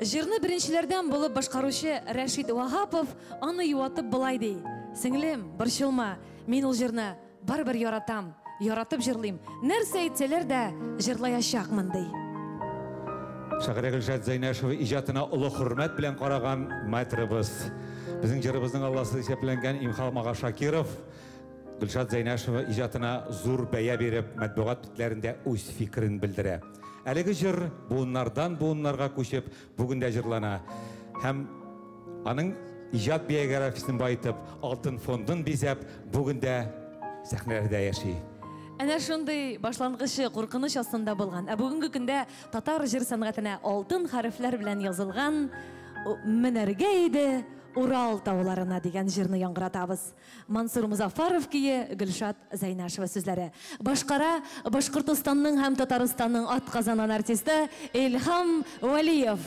җырны беренчеләрдән булып башкаручы Рәшид Вахапов аны юатып былай ди: "Сеңлем, борчылма, мин ул җырны барыбер яратам, яратып җырлыйм. Нәрсә әйтсәләр дә җырлаячакмын" ди. Шагыйрә Гөлшат Зайнашева иҗатына олы хөрмәт белән караган маэтрыбыз, безнең җырыбызның алласы исәпләнгән Имхал Мага Шакиров Гөлшат Зайнашева иҗатына зур бәя биреп, матбугат битләрендә үз фикерен белдерә. Әлеге җыр буыннардан буыннарга күчеп, бүген дә җырлана. Һәм аның иҗат биографиясын байтып, алтын фондын бизәп, бүген дә сәхнәләрдә яши. Әнә шундый башлангычы куркыныч астында булган. Бүгенге көндә татар җыр сәнгатенә алтын хәрефләр белән язылган "Менәргә иде Урал тауларына" дигән җырны яңгыратабыз. Мансур Музафаров кие, Гөлшат Зайнашева сүзләре. Башкара Башкортстанның һәм Татарстанның атказанан артисты Илһам Вәлиев.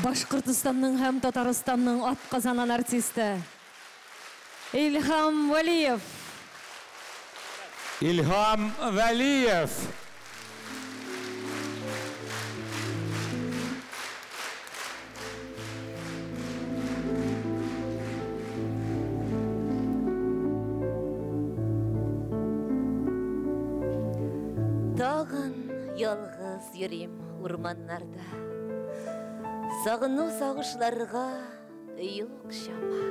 Башқұртыстанның һәм Татарстанның атқазанан артисті Илхам Валиев. Илхам Валиев. Тағын ялғыз йөрим урманнарда, сағыну сағышларға юк шама.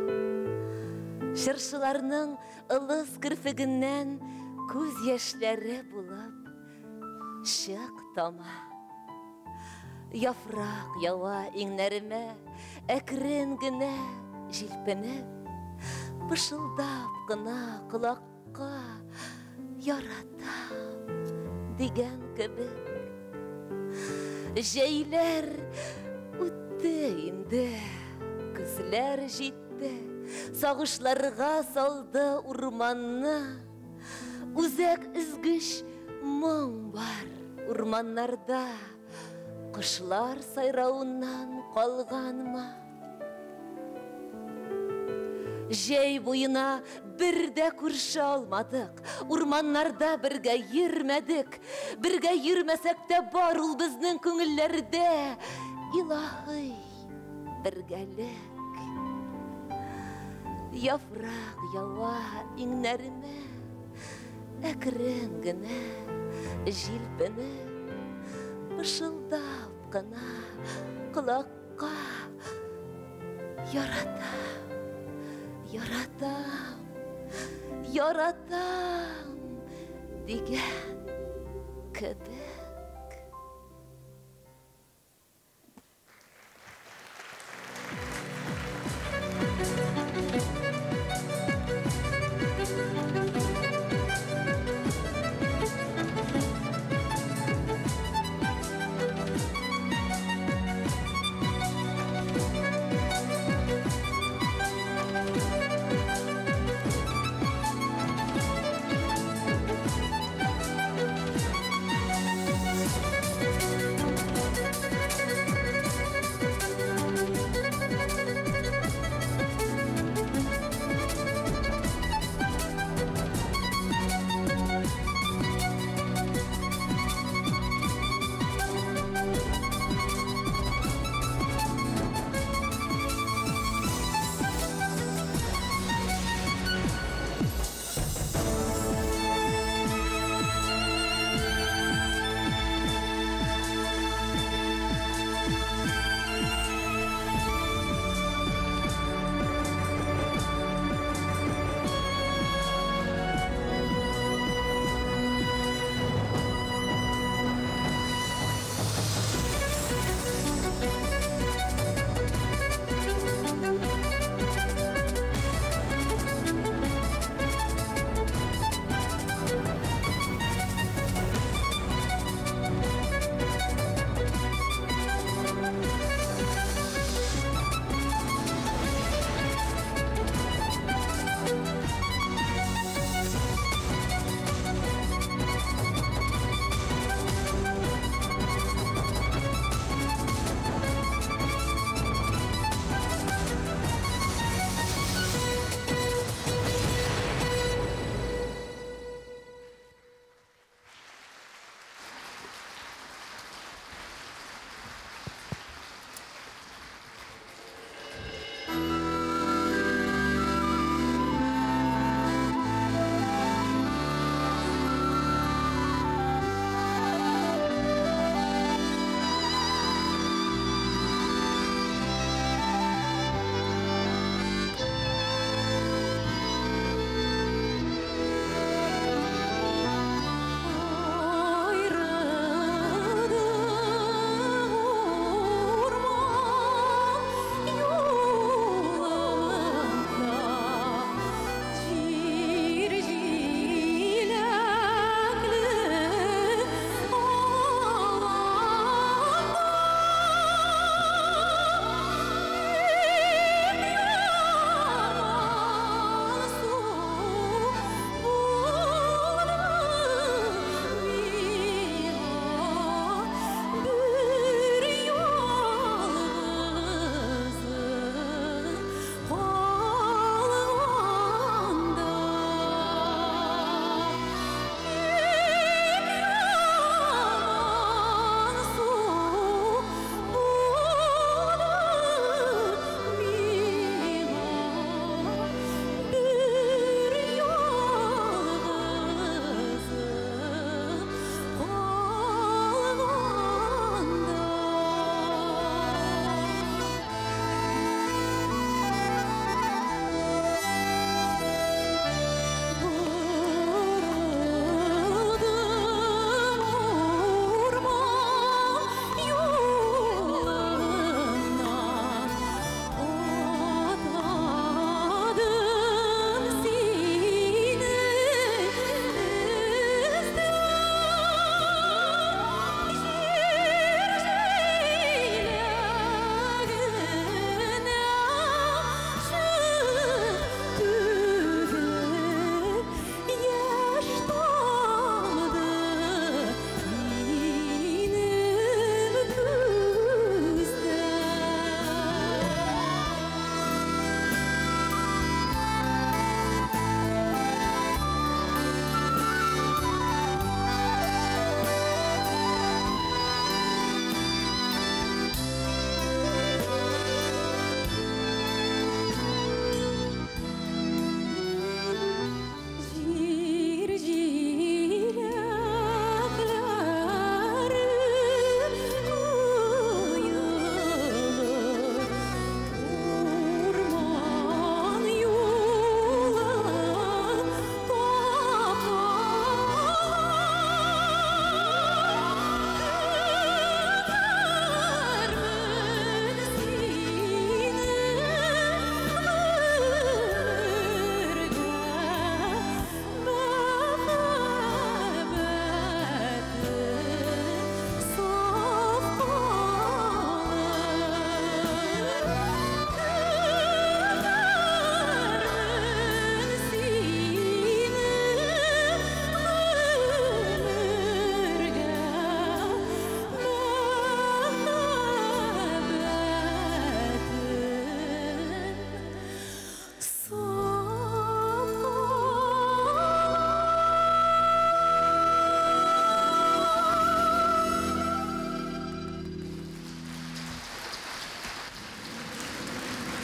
Шыршыларның ылыс кірфігінен күз яшьләре булып шык тама. Яфрак ява иңнәремә әкрен генә җилпенеп, пышылдап кына колакка яратам дигән кебек. Җәйләр үтте инде, көзләр җитте, сагышларга салды урманны. Үзәк изгеш моң бар урманнарда, кошлар сайравыннан калганмы? Җәй буена бер дә күршә алмадык, урманнарда бергә йөрмәдек, бергә йөрмәсәк тә бар ул безнең күңелләрдә илаһи бергәлек. Яфрак ява иңнәремә әкрен генә җилпенеп, пышылдап кына колакка яратам. Яратам, яратам дигән кебек.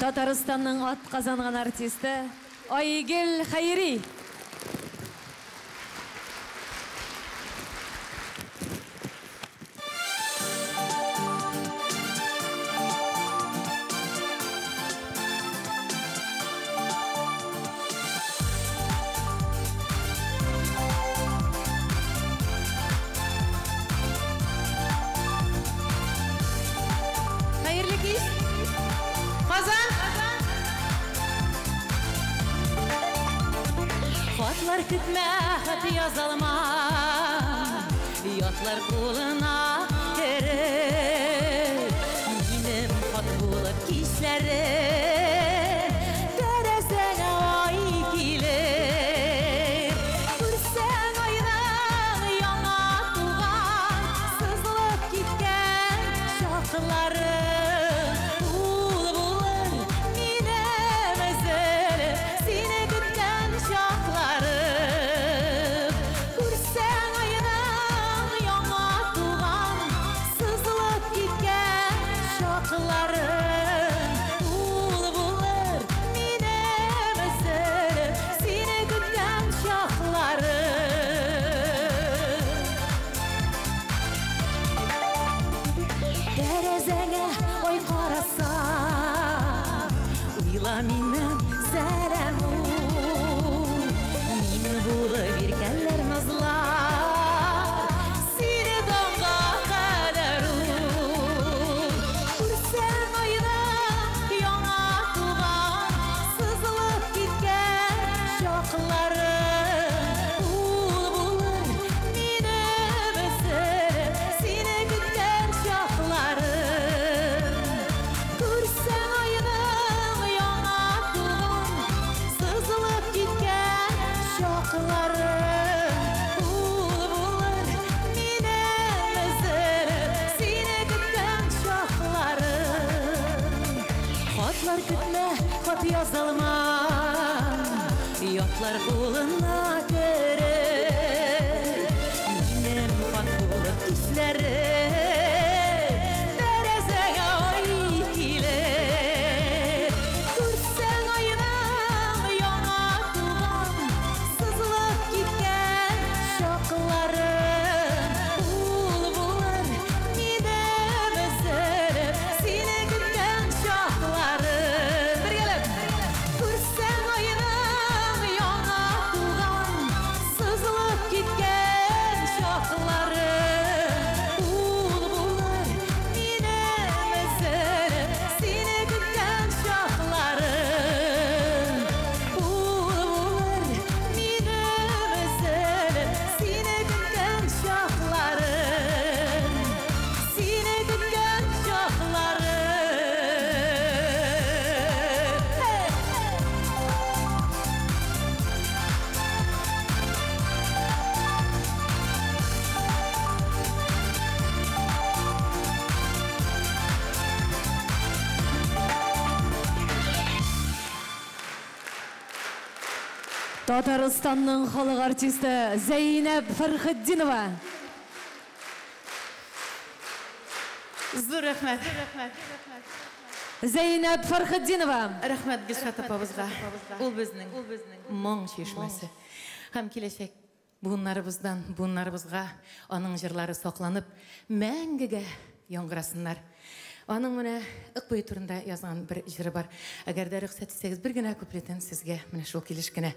Татарстанның ат қазанған артисті Айгел Хайри. Atlar kütme hati yazalma, yatlar koluna gelir. Benim hat bulup kişlerim terezene ay gelir. Görsen aydan yana tuğan, sızılıp gitken şarkılarım. Bul bulur minem ezeli, seni gütten şarkılarım. Görsen aydan yana tuğan, sızılıp gitken şarkılarım. Bul bulur minem ezeli, seni gütten şarkılarım. Terezene oy karasam, uyla minnem seremu. Min bulu virgenler nazlar, seni damga kaderum. Kursen aydan yana tuğan, sızılıp gitken şarkılarım. Bul bulur minem ezeli, seni gütten şarkılarım. Kursen aydan yana tuğan, sızılıp gitken şarkılarım. Bul bulur minem ezeli, seni gütten şarkılarım. Hatlar kütme, hat yazalma, yatlar koluna görer. Benim hat bulup kişlerim terezene ay gelir. Görsen aydan yana tuğan, sızılıp gitken şarkılarım. Bul bulur minem ezeli, seni gütten şarkılarım. Bir gelip. Görsen aydan yana tuğan, sızılıp gitken şarkılarım. Bul bulur minem ezeli, seni gütten şarkılarım. Bul bulur minem ezeli, seni gütten şarkılarım. Seni gütten şarkılarım. Hey! Татарстанның халық артисті Зейнеп Фархетдинова. Зур рахмет. Зейнеп Фархетдинова. Рахмет Гүлшат апабызға. Ол біздің мұң шешмесі. Һәм келешек буыннарыбызға аның жырлары сақланып, мәңгіге яңғырасынlar. Аның мұны ұқпай турында язған бір жыры бар. Әгерді рұқсат етсеңіз, бір генә куплетін сізге мұны шол келішкіні.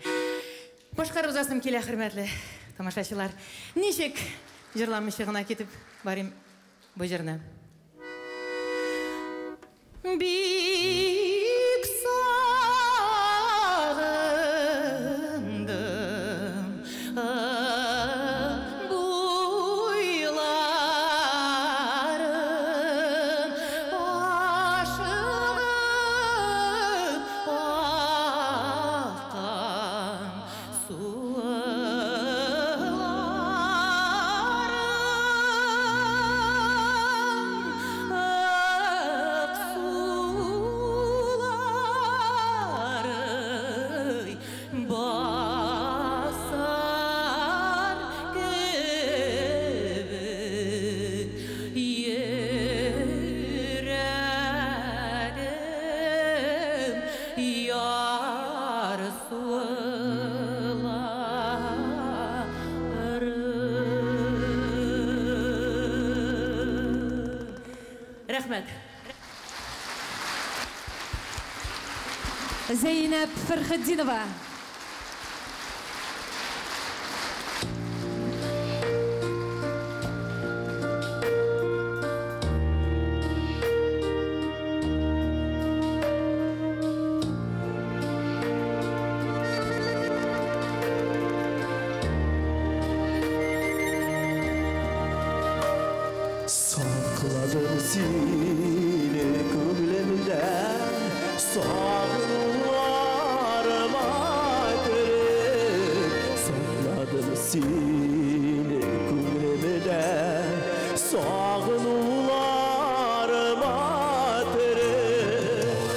Башқарып ұзасым келе, хөрмәтле тамашашылар. Нешек жырламышығына кетіп барим бұл жырны. Бик сағындым бойларын, ашығып аққан суыларын, ақ суыларын. Рәхмәт. Зейнеп Фәрхетдинова. Sakladım seni gönlümden, sağlarıma kırıp. Sakladım seni gönlümden, sağlarıma kırıp.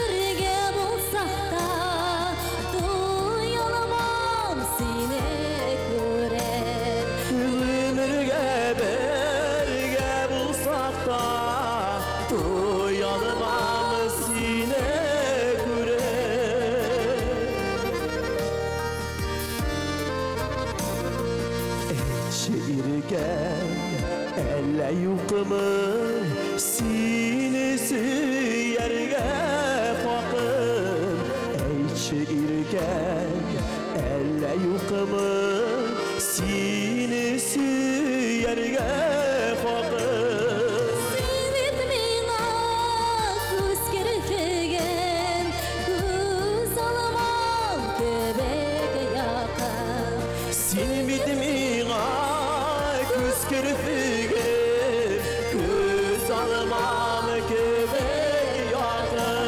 Birge bulsak da duyalımam seni görep. Birge bulsak da duyalımam seni görep. Şiirge elle yuqımı sinesi yerge bakın. Ey şiirge elle yuqımı sinesi yerge bakın. Sevip mina kuz kerfegen, kuz alamam köbek yakın. Silmedi mina göz kırpıgın, göz almam köpek yakın.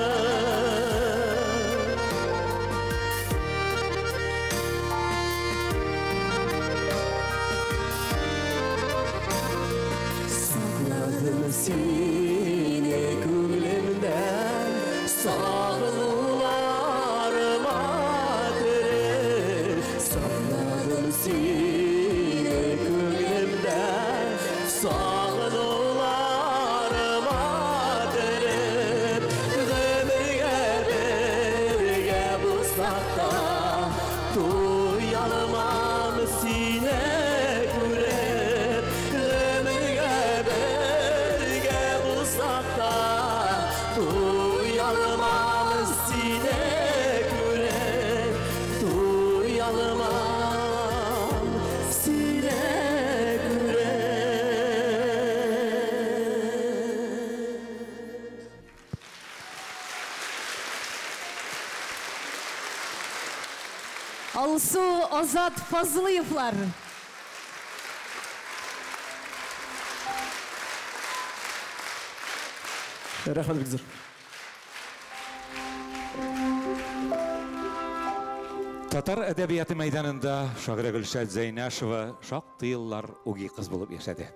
Sakladım seni gönlümden, sağlarıma kırıp. Sakladım seni gönlümden, sağlarıma kırıp. Birge bulsak da duyalımam sine görep. Birge bulsak da duyalımam sine görep. Duyalımam sine Алсу Озат Фазлыевлар. Рәхмәт бик зур. Татар әдәбияты мәйданында шагыйрә Гөлшат Зәйнәшева шактый еллар уги кыз булып яшәде.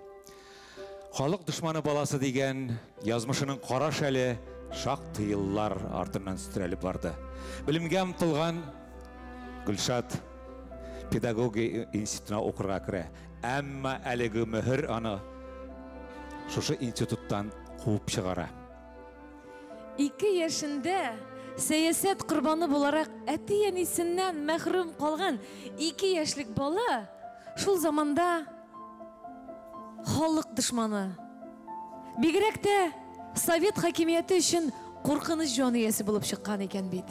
Халык дошманы баласы дигән язмышының кара шәле шактый еллар артыннан сүтәрелеп барды. Белемгә омтылган Гөлшат педагогия институтына укырга керә. Әмма әлеге мөһер аны шушы институттан куып чыгара. 2 яшендә сәясәт корбаны буларак әти-әнисеннән мәхрүм калган 2 яшьлек бала шул заманда халык дошманы. Бигрәк тә Совет хакимияте өчен куркыныч җаниясе булып чыккан икән бит.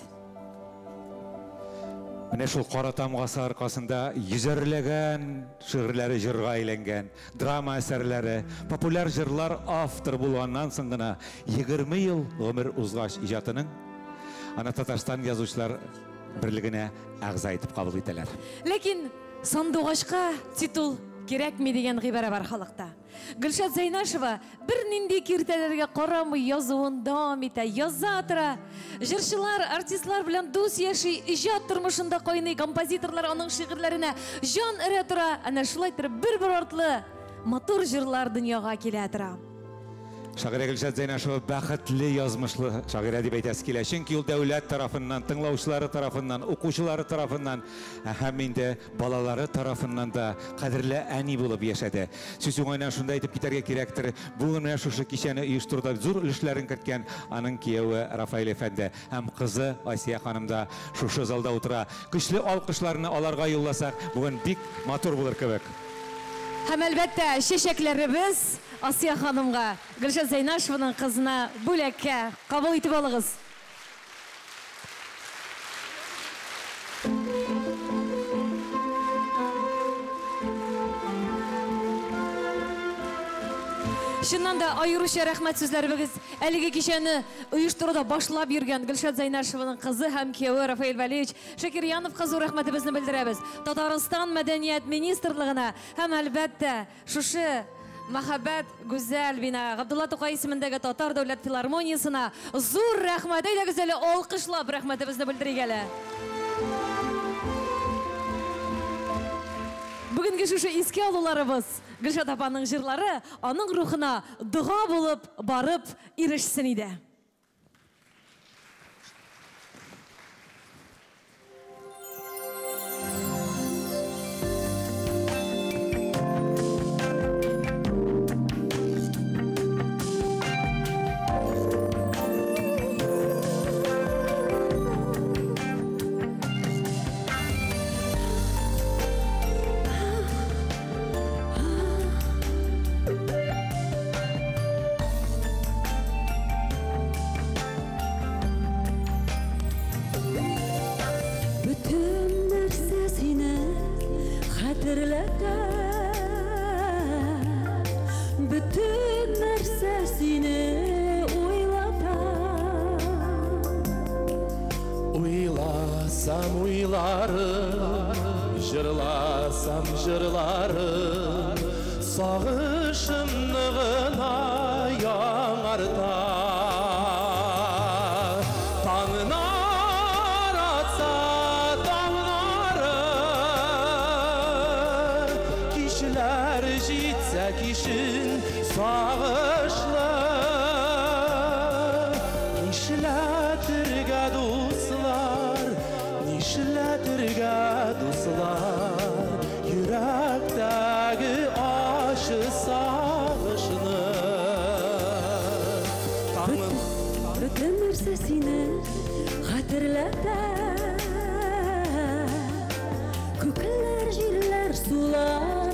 Менә шул кара тамгасы аркасында йөзәрләгән шигырьләре җырга әйләнгән, драма әсәрләре, популяр җырлар автор булганнан соң гына 20 ел гомер узгач иҗатының аны Татарстан язучылар берлегенә әгъза итеп кабул итәләр. Ләкин сандугачка титул кирәкми дигән гыйбарә бар халыкта. Гөлшат Зәйнәшева бер нинди киртәләргә карамый язуын дәвам итә, яза тора. Җырчылар, артистлар белән дус яши, иҗат тормышында кайный, композиторлар аның шигырьләренә җан өрә тора. Әнә шулай итеп бер артлы матур җырлар дөньяга килә тора. Шагыйрә Гөлшат Зәйнәшева бәхетле язмышлы шагыйрә дип әйтәсе килә. Чөнки ул дәүләт тарафыннан, тыңлаучылары тарафыннан, укучылары тарафыннан, һәм инде балалары тарафыннан да кадерле әни булып яшәде. Сүз уңайдан шунда әйтеп китәргә кирәктер. Бүген менә шушы кичәне оештыруда зур өлешләрен керткән аның кияве Рафаэль әфәнде һәм кызы Асия ханым да шушы залда утыра. Көчле алкышларны аларга юлласак, бүген бик матур булыр кебек. Һәм әлбәттә, чәчәкләребез Асия ханымға, Гүлшат Зайнашеваның қызына бүләккә қабыл итеп алығыз. Шыннан да айырыша рәхмәт сүзләребез әлеге кичәне оештыруда башлап йөргән Гөлшат Зайнашеваның кызы һәм кияүе Рафаэль Валерьевич Шакирьяновка зур рәхмәтебезне белдерәбез. Татарстан мәдәният министрлыгына һәм әлбәттә шушы мәхәббәт гүзәл бина Габдулла Тукай исемендәге Татар дәүләт филармониясына зур рәхмәт. Әйдәгез әле алкышлап рәхмәтебезне белдерик әле. Бүгінгі шушы иске алуларыбыз Гүлшат апаның жырлары аның рухына дұға болып барып ирешсін иде. Bütün нәрсәсіне ойлата. Уйласам уйларым, жырласам жырларым, сағышымны ғына яңарта. Таңнар атса таңнары, кишілер жетсе кишін сағышлы. Nişlətirgə dostlar, nişlətirgə dostlar, yürekdəki aşı sağışını. Bütün nərsəsini xatırlətə, köklər, jirlər, sular,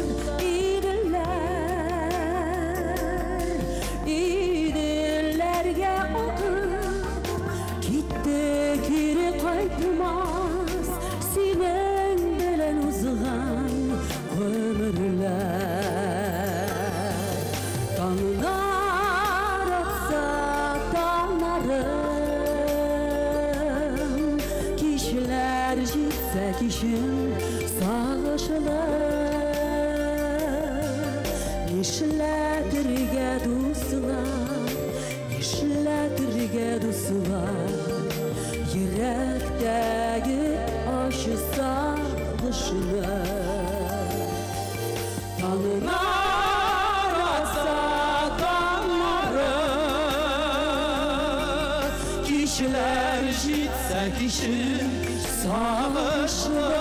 idirlərgə akıp, gitti geri qaytmaz, senin bilen uzğan ömürlər. Tanrılar atsa tanrım, kişiler gitse kişim sağışılır. Nişlədirgə dostlar, nişlədirgə dostlar, yürekdəki aşı sağışını. Tanrılar atsa tanrı, kişiler gitse kişim sağışlar.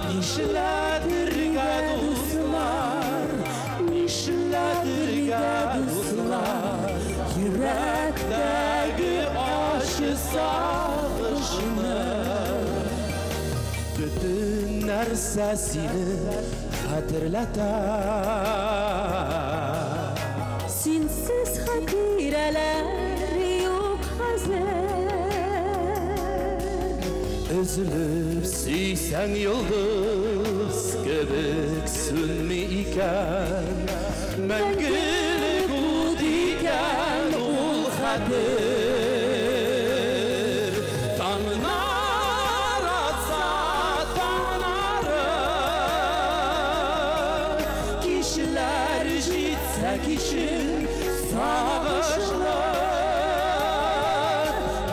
Nişlədirgə dostlar, nişlədirgə dostlar, yürekdəki aşı sağışını. Bütün nərsəsini xatırlatar. Sensiz xatirələr yox hazır. Üzülüp süysen yıldız göbek sünmi iken, Məngülük ud iken ul xatir. Tanrılar atsa tanrı, kişiler gitse kişin sağışlar.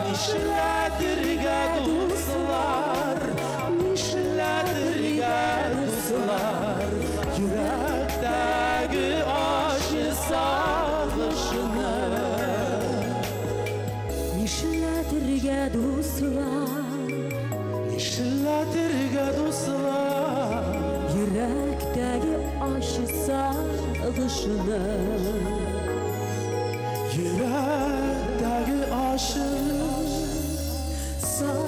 Nişlədirgə dostlar, nişlədirgə dostlar, yürekdəki aşı sağışını. Nişlədirgə dostlar, nişlədirgə dostlar, yürekdəki aşı sağışını. Yürekdəki aşı sağışını.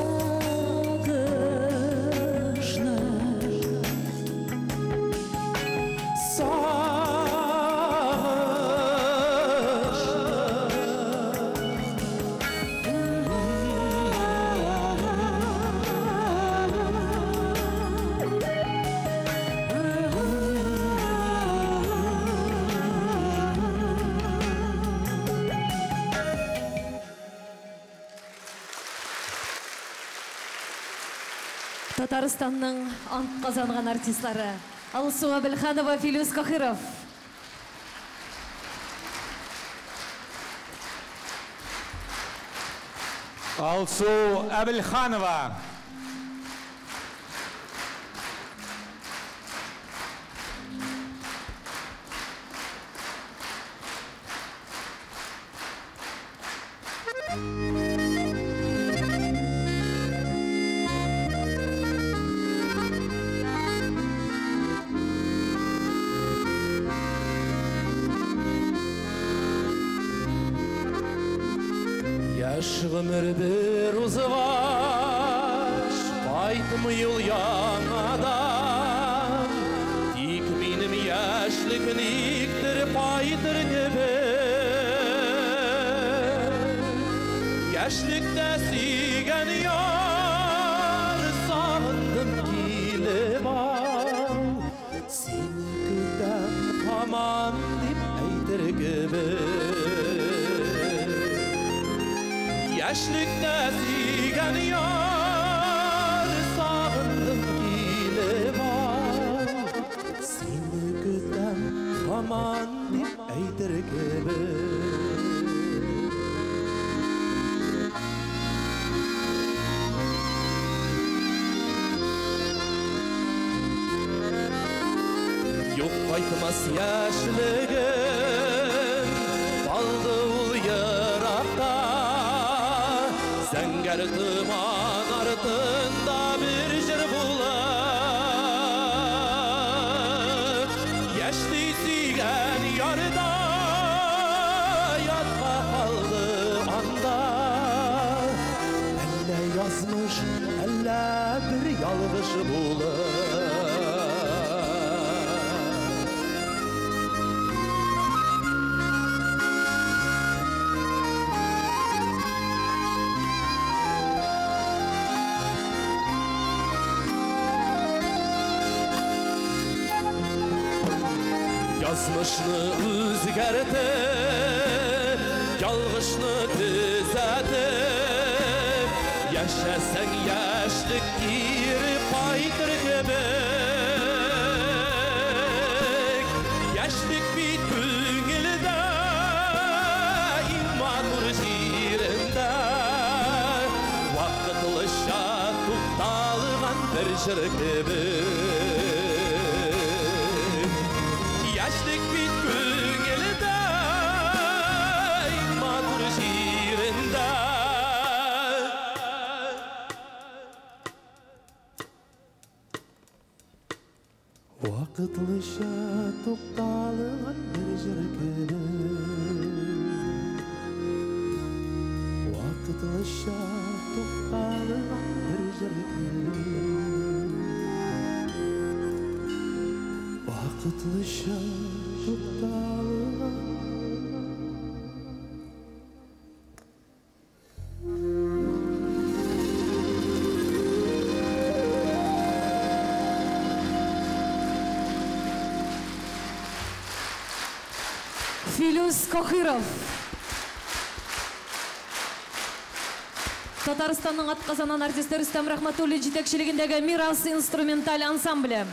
Татарстанның ант қазанған артистлары Алсу Әбілханова, Филус Кахиров. Алсу Әбілханова. Яш ғұмыр бір ұзығаш, қайтым ел яңадан, тек менім яшлік нектір пайтыр небі. Яшлікті сүйген яр, сағындым келіп ал, сені күтім аман деп әйтір кебі. Яшьлікте сүйген яр, сағындым келіп ал, сені күтім аман деп әйтір кебі. Yok қайтмас яшілігін, балды ұл ерақта, зәңгәр тұман артында бір жыр болып, яшьлік сүйген ярда ятқа қалды анда. Әллә язмыш, әллә бір ялғыш болып. Yazmışını özgərtib, yalğışını düzətib, yaşasan yaşlıq girib qaytır kebek. Yaşlıq bit köngildə, immadur jirində, vaqıtlıca tutalğan bir jır kebek. Yaşlık bit köngildə, immadur jirində. Vaqıtlıca to'xtalgan bir jir kebek. Vaqıtlıca to'xtalgan bir jir kebek. Vaqıtlıca to'xtalgan. Филус Кахиров. Татарстанның атқазанан артистер Рустам Рахматуллин жетекшілігіндегі Мирас инструменталь ансамблі.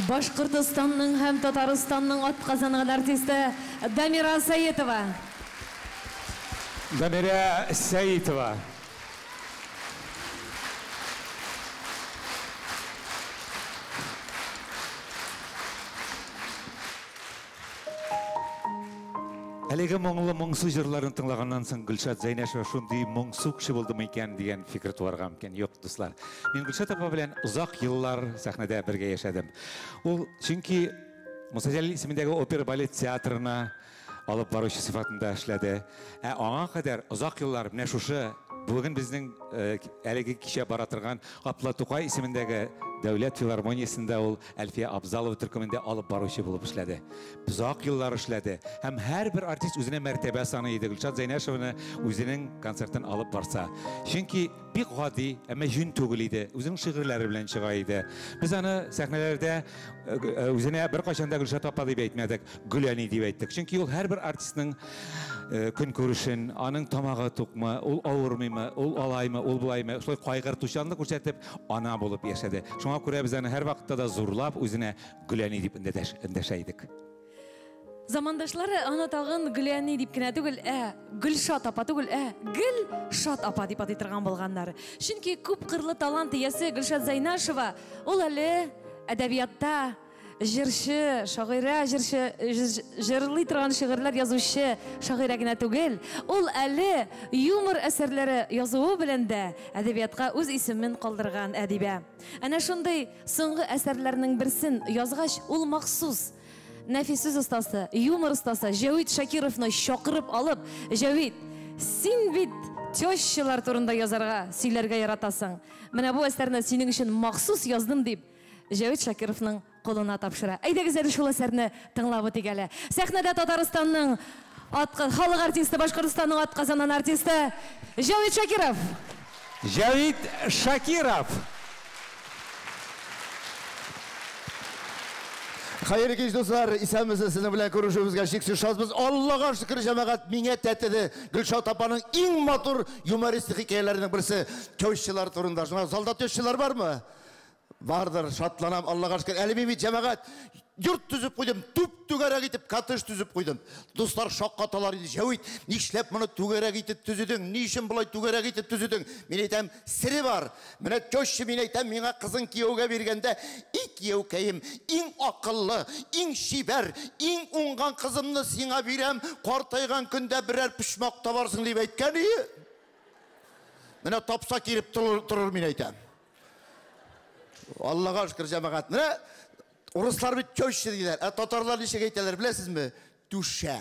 Башқұртстанның һәм Татарстанның атқазанған артисті Дамира Саитова. Дамира Саитова. Әлеге моңлы моңсу жырларын тыңлағаннан соң Гүлшат Зайнашева шундый моңсу кеше булдымы икән дигән фикер туарган икән. Юк, дуслар. Мин Гүлшат апа белән узак еллар сәхнәдә бергә яшәдем. Ул чөнки Муса Җәлил исемендәге опера балет театрына алып баручы сыйфатында эшләде. Аңа кадәр узак еллар менә шушы бүген безнең әлеге кичә бара торган Аплы Тукай исемендәге Дәүләт филармониясендә ул Әлфия Абзалова төркемендә алып баручы булып эшләде. Узак еллар эшләде. Һәм һәрбер артист үзенә мәртәбә саны иде. Гөлшат Зайнашеваны үзенең концертын алып барса. Чөнки бик гади, әмма җүн түгел иде. Үзенең шигырьләре белән чыга иде. Без аны сәхнәләрдә үзенә бер кайчанда Гөлшат апа дип әйтмәдек, Гөләни дип әйттек. Чөнки ул һәрбер артистның көн күрешен, аның тамагы тукмы, ул авырмыймы, ул алаймы, ул булаймы, шулай кайгыртучанлык күрсәтеп ана булып яшәде. Шуңа күрә без аны һәр вакытта да зурлап үзенә Гөләни дип эндәшә идек. Замандашлары аны тагын Гөләни дип кенә түгел, Гөлшат апа түгел, Гөлшат апа дип атый торган булганнар. Чөнки күп кырлы талант иясе Гөлшат Зайнашева, ул әле әдәбиятта жырчы, шагыйрә, жырлый торган шигырьләр язучы шагыйрә генә түгел, ул әле юмор әсәрләре язуы белән дә әдәбиятка үз исемен калдырган әдибә. Әнә шундый соңгы әсәрләрнең берсен язгач, ул махсус нәфис сүз остасы, юмор остасы Җәвит Шакировны чакырып алып, Җәвит, син бит тещалар турында язарга, сөйләргә яратасың. Менә бу әсәрне синең өчен махсус яздым дип Җәвит Шакировның қолына тапшыра. Әйдәгез әле шул әсәрне тыңлап үтик әле. Сәхнәдә Татарстанның халық артисты, Башкортстанның атказанан артисты Җәвит Шакиров. Җәвит Шакиров. Хәерле кич дуслар, исәнмесез, сезнең белән күрешүебезгә шиксез шатбыз. Аллага шөкер, җәмәгать миңа тәтеде. Гөлшат апаның иң матур юмористик хикәяләренең берсе тещалар турында. Шуңа залда тещалар бармы? Бардыр, шатланам, Аллага шөкер. Әле мин җәмәгать йорт төзеп куйдым, түгәрәк итеп коттедж төзеп куйдым. Дуслар шаккаталар иде. Җәвит, нишләп моны түгәрәк итеп төзедең? Ни өчен булай түгәрәк итеп төзедең? Мин әйтәм, сире бар. Менә теща мин әйтәм, миңа кызын кияүгә биргәндә, кияүкәем, иң акыллы, иң шибәр, иң уңган кызымны сиңа бирәм, картайган көндә берәр пишмак табарсың дип әйткән иде. Менә тапса киреп торыр мин әйтәм. Аллага шөкер җәмәгать. Менә урыслар бит теща диләр. Татарлар ничек әйтәләр, беләсезме? Түшә.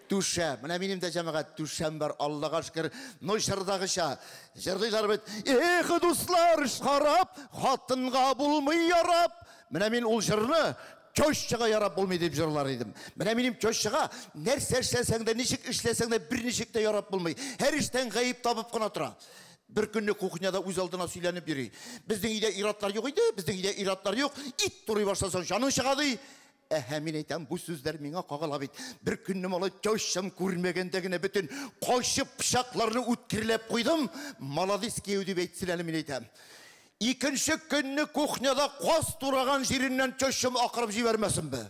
Түшә. Менә минем дә җәмәгать түшәм бар, Аллага шөкер. Ношырдагыча җырлыйлар бит. Эх, дуслар, шарап, хатынга булмый ярап. Менә мин ул җырны тещага ярап булмый дип җырлар идем. Менә минем тещага нәрсә эшләсәң дә, ничек эшләсәң дә берничек тә ярап булмый. Һәр эштән гаип табып кына тора. Bir günlü kухняда үз алдына сөйләнеп йөри. Безнең өйдә иратлар юк иде, безнең өйдә иратлар юк. Ит турый башласаң җаның чыга ди. Мин әйтәм, бу сүзләр миңа кагыла бит. Bir көнне малай тещам күрмәгәндә генә бөтен кайчып пычакларны үткерләп куйдым. Молодец кияү дип әйтсәләр, мин әйтәм. Икенче көнне кухняда каз тураган җиреннән тещам акырып җибәрмәсен бе.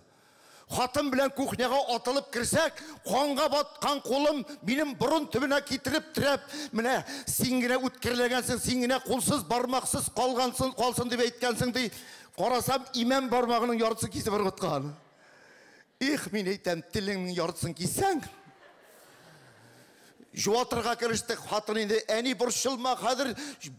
Хатын белән кухняга атылып кирсәк, канга баткан кулым минем борын төбенә китереп терәп, менә син генә үткерләгәнсең, син генә кулсыз, бармаксыз калсын дип әйткәнсең ди. Карасам, имән бармагының яртысын кисеп ыргыткан. Их, мин әйтәм, телеңнең яртысын кисәң. Жуатырга керештек, хатын инде, әни борчылма, хәзер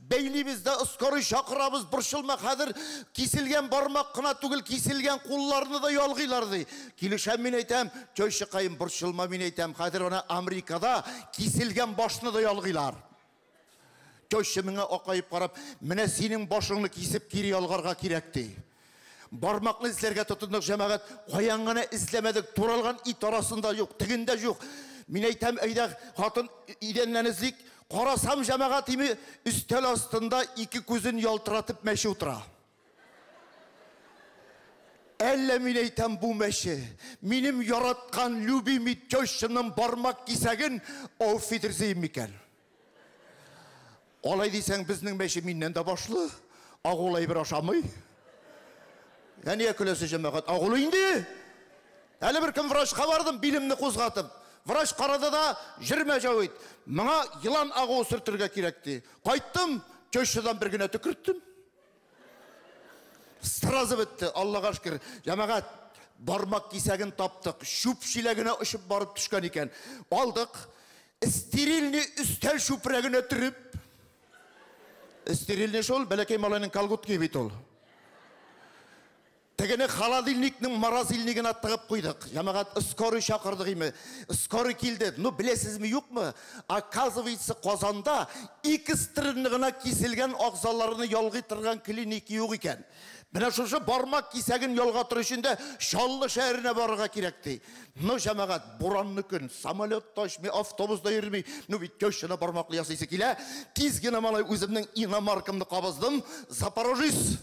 бәйлибез дә ускорый чакырабыз, борчылма, хәзер киселгән бармак кына түгел, киселгән кулларны да ялгыйлар ди. Килешәм, мин әйтәм, тещакаем, борчылма, мин әйтәм, хәзер аны Америкада киселгән башны да ялгыйлар. Теща миңа акайып карап, менә синең башыңны кисеп кире ялгарга кирәк ди. Бармакны эзләргә тотындык, җәмәгать, каян гына эзләмәдек, туралган ит арасында юк, тигендә юк. Мин әйтәм, әйдә, хатын идәннән эзлик, карасам җәмәгать име өстәл астында ике күзен ялтыратып мәче утыра. Әллә мин әйтәм, бу мәче минем яраткан любимый тещамның бармак кисәген ауфитерзейм микән? Алай дисәң, безнең мәче миннән дә башлы, агулай бер ашамый. Әне күлесі жамағат, ағылы инде. Әлі бір кім врачқа бардым, билімні қозғатып. Врач қарады да 20 жауыйд. Мыңа йылан ағу сүртірге керекті. Қайттым, көшшідан бір күні түкірттім. Сразу бітті, Аллаға шүкір. Жамағат, бармақ кисәгін таптық, шүп шилегіне ұшып барып түшкен екен. Алдық, стерильный үстел шүпірегіне түріп. Стерильный шол, бәлекей малайның калгут кебет ол. Тегені холодильникнің маразильнігін аттығып қойдық. Жамағат, скорый шақырдық еме. Скорый келді. Ну, білесіз ме, юқ ма? Оказывается, Қозанда 2 стрінігіна кеселген ағзаларыны ялғи тұрған клиники юқ екен. Мына шошы бармақ кисәгін ялға тұры үшінде Шаллы шәріне барыға керекті. Ну, жамағат, бұранны күн, самолет ташмай, автобусда ермей, ну, бит көшіні бармақлы ясайсы келе. Тезгені малай өзімнің иномаркымды қабыздым, Запорожец.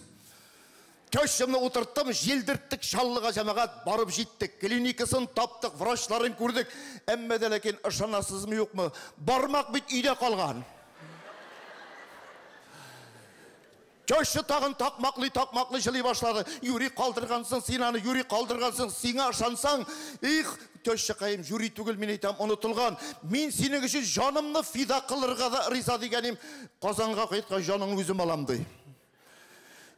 Көшімні отырттым, желдірттік Шаллыға жамағат, барып жеттік, клиникасын таптық, врачларын көрдік. Әммеден екен, ышанасыз мы жоқ мы? Бармақ бит үйде қалған. Көші тағын тақмақлы жылай башлады. Юри қалдырғансың, синаны юри қалдырғансың, сиңа ашансаң, көші қайым, юри түгіл мен айтам, ұнытылған. Мен сенің үшін жанымны фида қылырға да риза дегенім, Қазанға қайтқа жаның өзім аламды.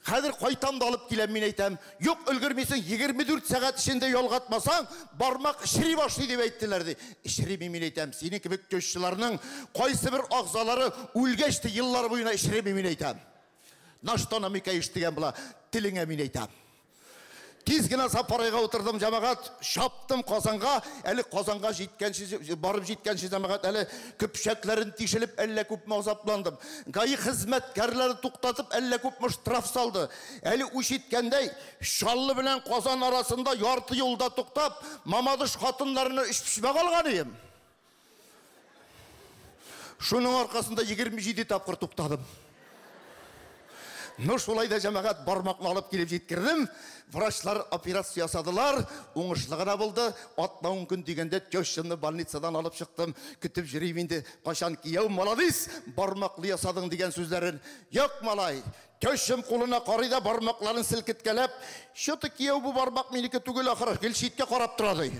Қазір қойтамды алып келем, мен айтам, жоқ үлгірмесің, 24 сағат ішінде yolғатмасаң, бармақ ішіри башлай деп айттыларды. Ішіреме мен айтам, сенің кебек көшшілерінің қойсы бір ағзалары үлгешті yıllar бойына ішіреме мен айтам. Наштанамика іштіген бұла, тіліңе мен айтам. Тезгіна сапарайға отырдым жамағат, шаптым Қазанға, әлі Қазанға барып жеткенші жамағат, әлі күпшәклерін тишіліп, әлі көп мағзапландым. Ғайы қызметкерлері тұқтатып, әлі көп штраф салды. Әлі үшеткендей, Шаллы білен Қазан арасында ярты yolda тұқтап, Мамадыш қатынларына ішпішме қалған ем. Шының арқасында 27 тапқыр тұқтадым. Ну, шулайда жамағат бармақны алып келіп жеткірдім. Врачлар операция ясадылар, оңышлығына болды. 60 күн дегенде көшімні больницадан алып шықтым. Күтіп жүреймінде, қашан кияу маладис, бармақлы ясадың деген сөздерін. Йоқ малай, көшім қолына қарайда бармақларын сілкіткелеп, шоты кияу бұл бармақ менікі түгіл ақыры, келшетке қарап тұрады.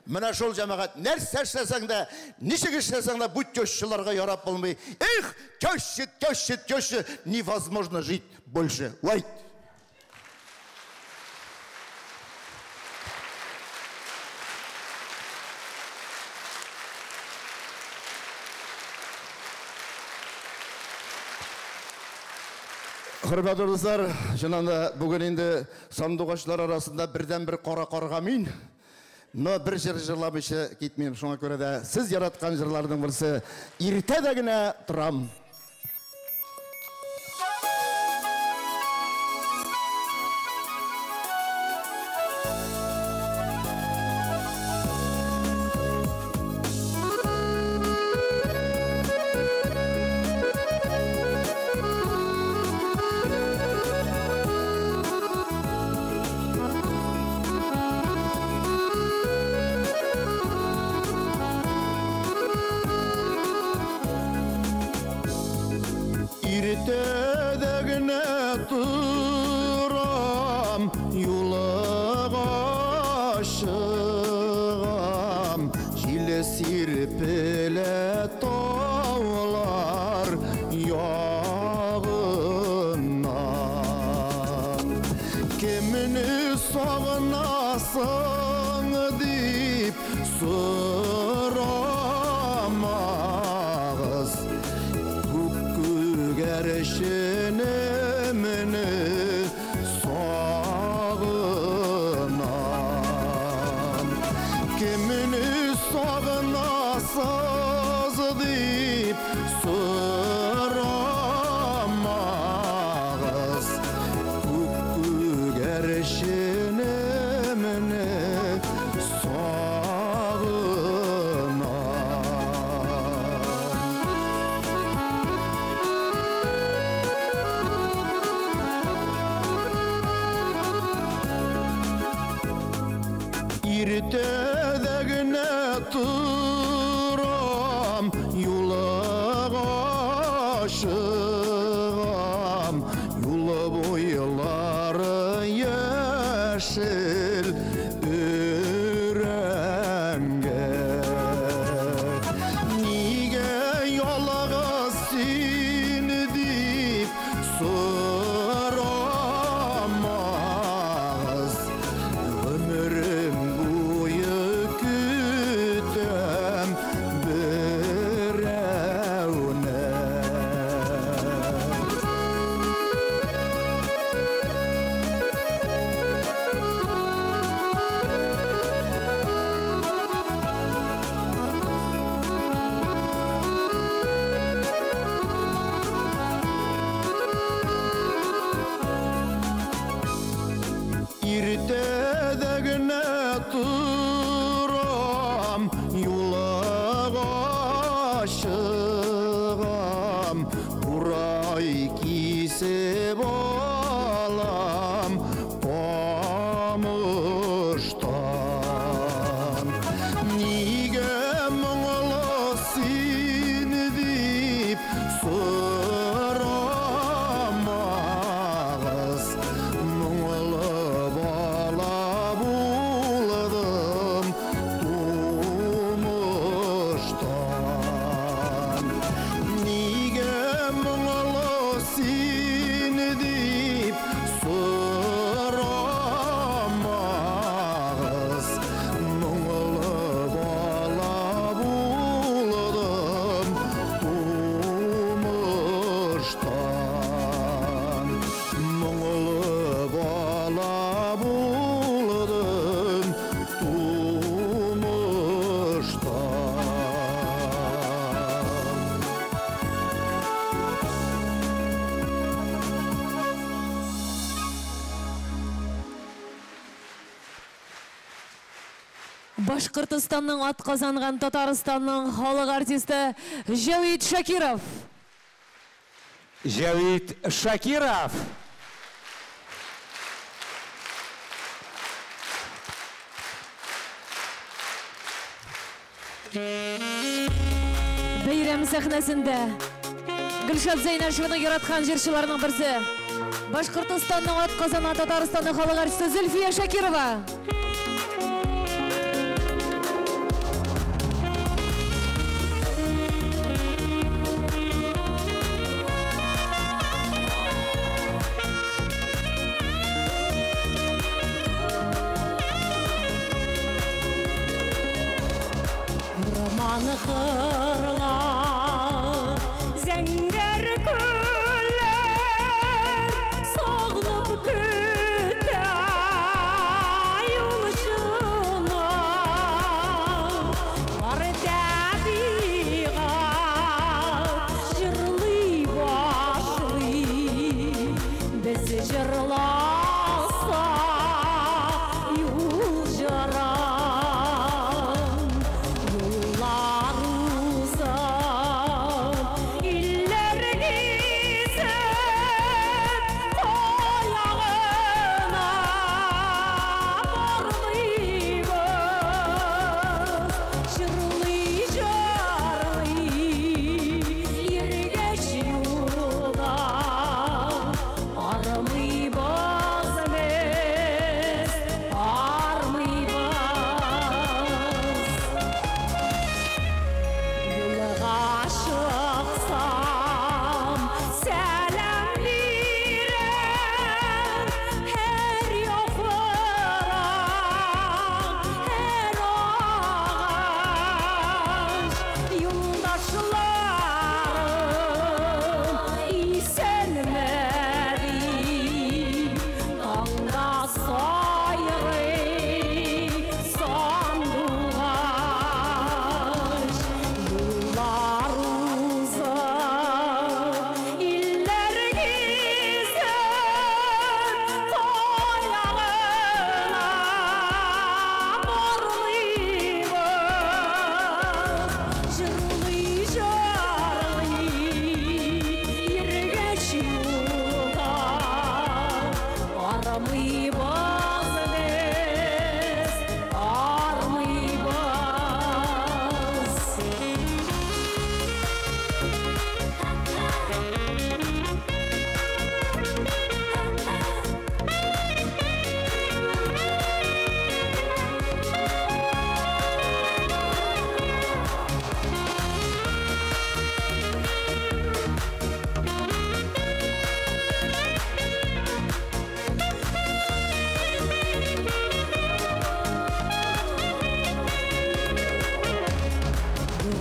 Мына шол жамағат, нәрсе әшлесең де, нешік әшлесең де, бұд көшшіларға ярап болмай. Эх, көшші, невозможно жить больше. Уайт! Құрбат ордыздар, жынанда бүгін енді сандуғашылар арасында бірден бір қора-қорға мен, но бір жыр жырламышы кетмеймін. Шоңа көре де сіз яратқан жырлардың бірісі ертедегіне тұрам. Ертедегіне тұрам, юлыға шығам, желі серпілі таулар яғынан. Кеміні сағынасың деп сұрамағыз, Gərşinimini sağınam. Kimini sağınasız deyip sıramağız. Gərşinimini sağınam. Ертедегіне тұрам, юлыға шығам, юлы бойлары seni deyip soramağız. Muğla bala buladım tumuştan. Nige muğla seni deyip soramağız. Muğla bala buladım tumuştan. Muğla bala buladım tumuştan. Башқұртстанның ат қазанған Татарстанның халық артисті Жәвид Шакиров. Жәвид Шакиров. Бейрам сәхнәсендә Гүлшат Зәйнәшеваны яратқан җырчыларның берсе. Башқұртстанның ат қазанған Татарстанның халық артисті Зөлфия Шакирова. Романы қырла, зәңгер күллер, соғылып күтті юлшыны. Бар табиғат жырлый башлый, біз жырласа юл жара.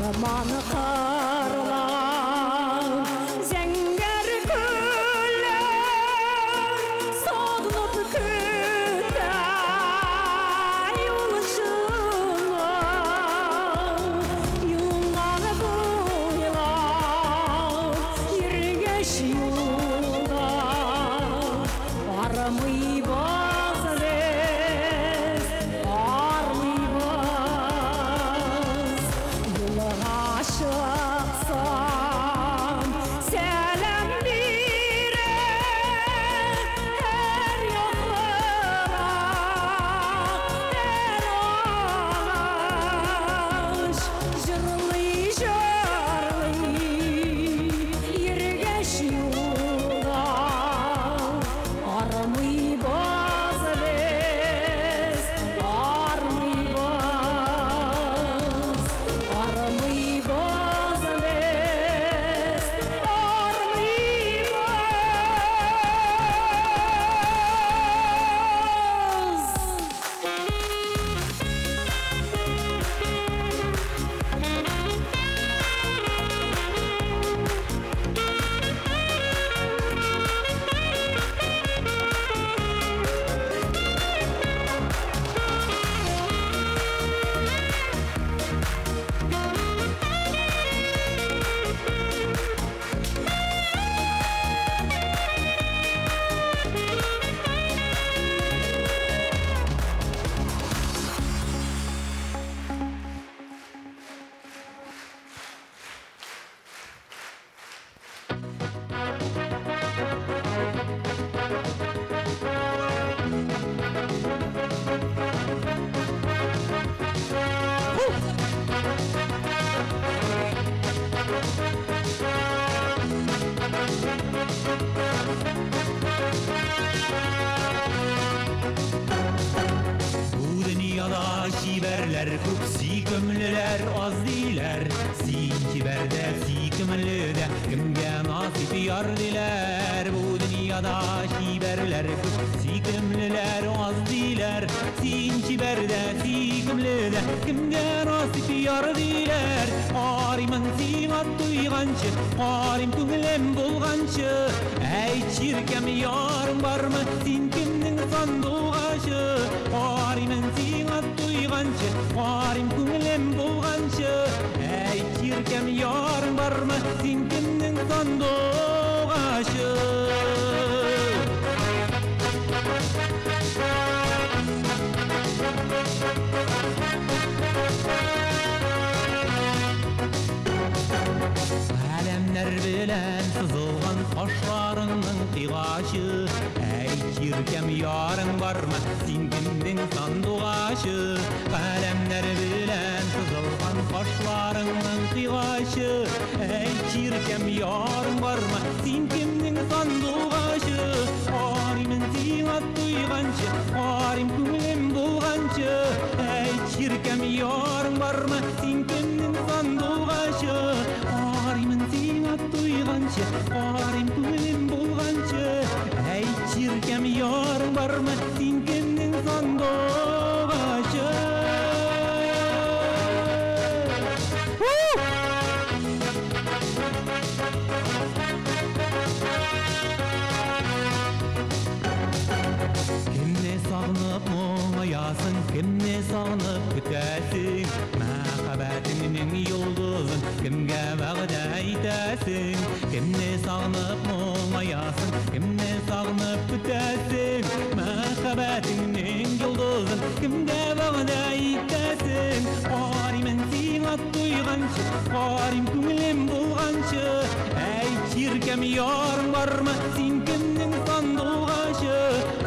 Романы қырла, зәңгер күллер, соғылып күтті юлшыны. Юлғаны бойлап, ергеш юлда, бармайбыз біз, бармайбыз. Şıksam selam bire her yollara her ağaç jırlayacak. Bu dünyada şiberler çok, sikömlüler az değiller. Sikiberde sikimlüde kimge nasip yar diler. Bu dünyada şiberler çok, sikimlüler az değiller. Sikiberde sikimlüde kimge nasip yar diler. Arimın simat duygançı, arim tüglem bulgançı. Ey çirkem yarım var mı, sin kimnin sanduğaşı. Arimın simat duygançı, arim tüglem bulgançı. Ey çirkem yarım var mı, sin kimnin sanduğaşı. Alemler bilen sızılgan kaşlarının kıgaşı. Ey çirkem yarın var mı, sin kimdin sanduğaşı. Alemler bilen sızılgan kaşlarının kıgaşı. Ey çirkem yarın var mı, sin kimdin sanduğaşı. Arimin simat duygançı, arim tüglem bulgançı. Ey çirkem yarın var mı, sin kimdin sanduğaşı. Arimin simat duygançı, arim tüglem bulgançı. Ey çirkem yarın var mı, sin kimdin sanduğaşı. Kimne sağınıp muğmayasın, kimne sağınıp kütäsin. Мәхәббәтіңнің йолдызын kimge вәгъдә итәсин. Kimne sağınıp muğmayasın, kimne sağınıp kütäsin. Мәхәббәтіңнің йолдызын kimge вәгъдә итәсин. Аримын сиңа туйганчы, арим күңелем булганчы. Әй чиркәм ярың бармы, син кемнең сандугашы.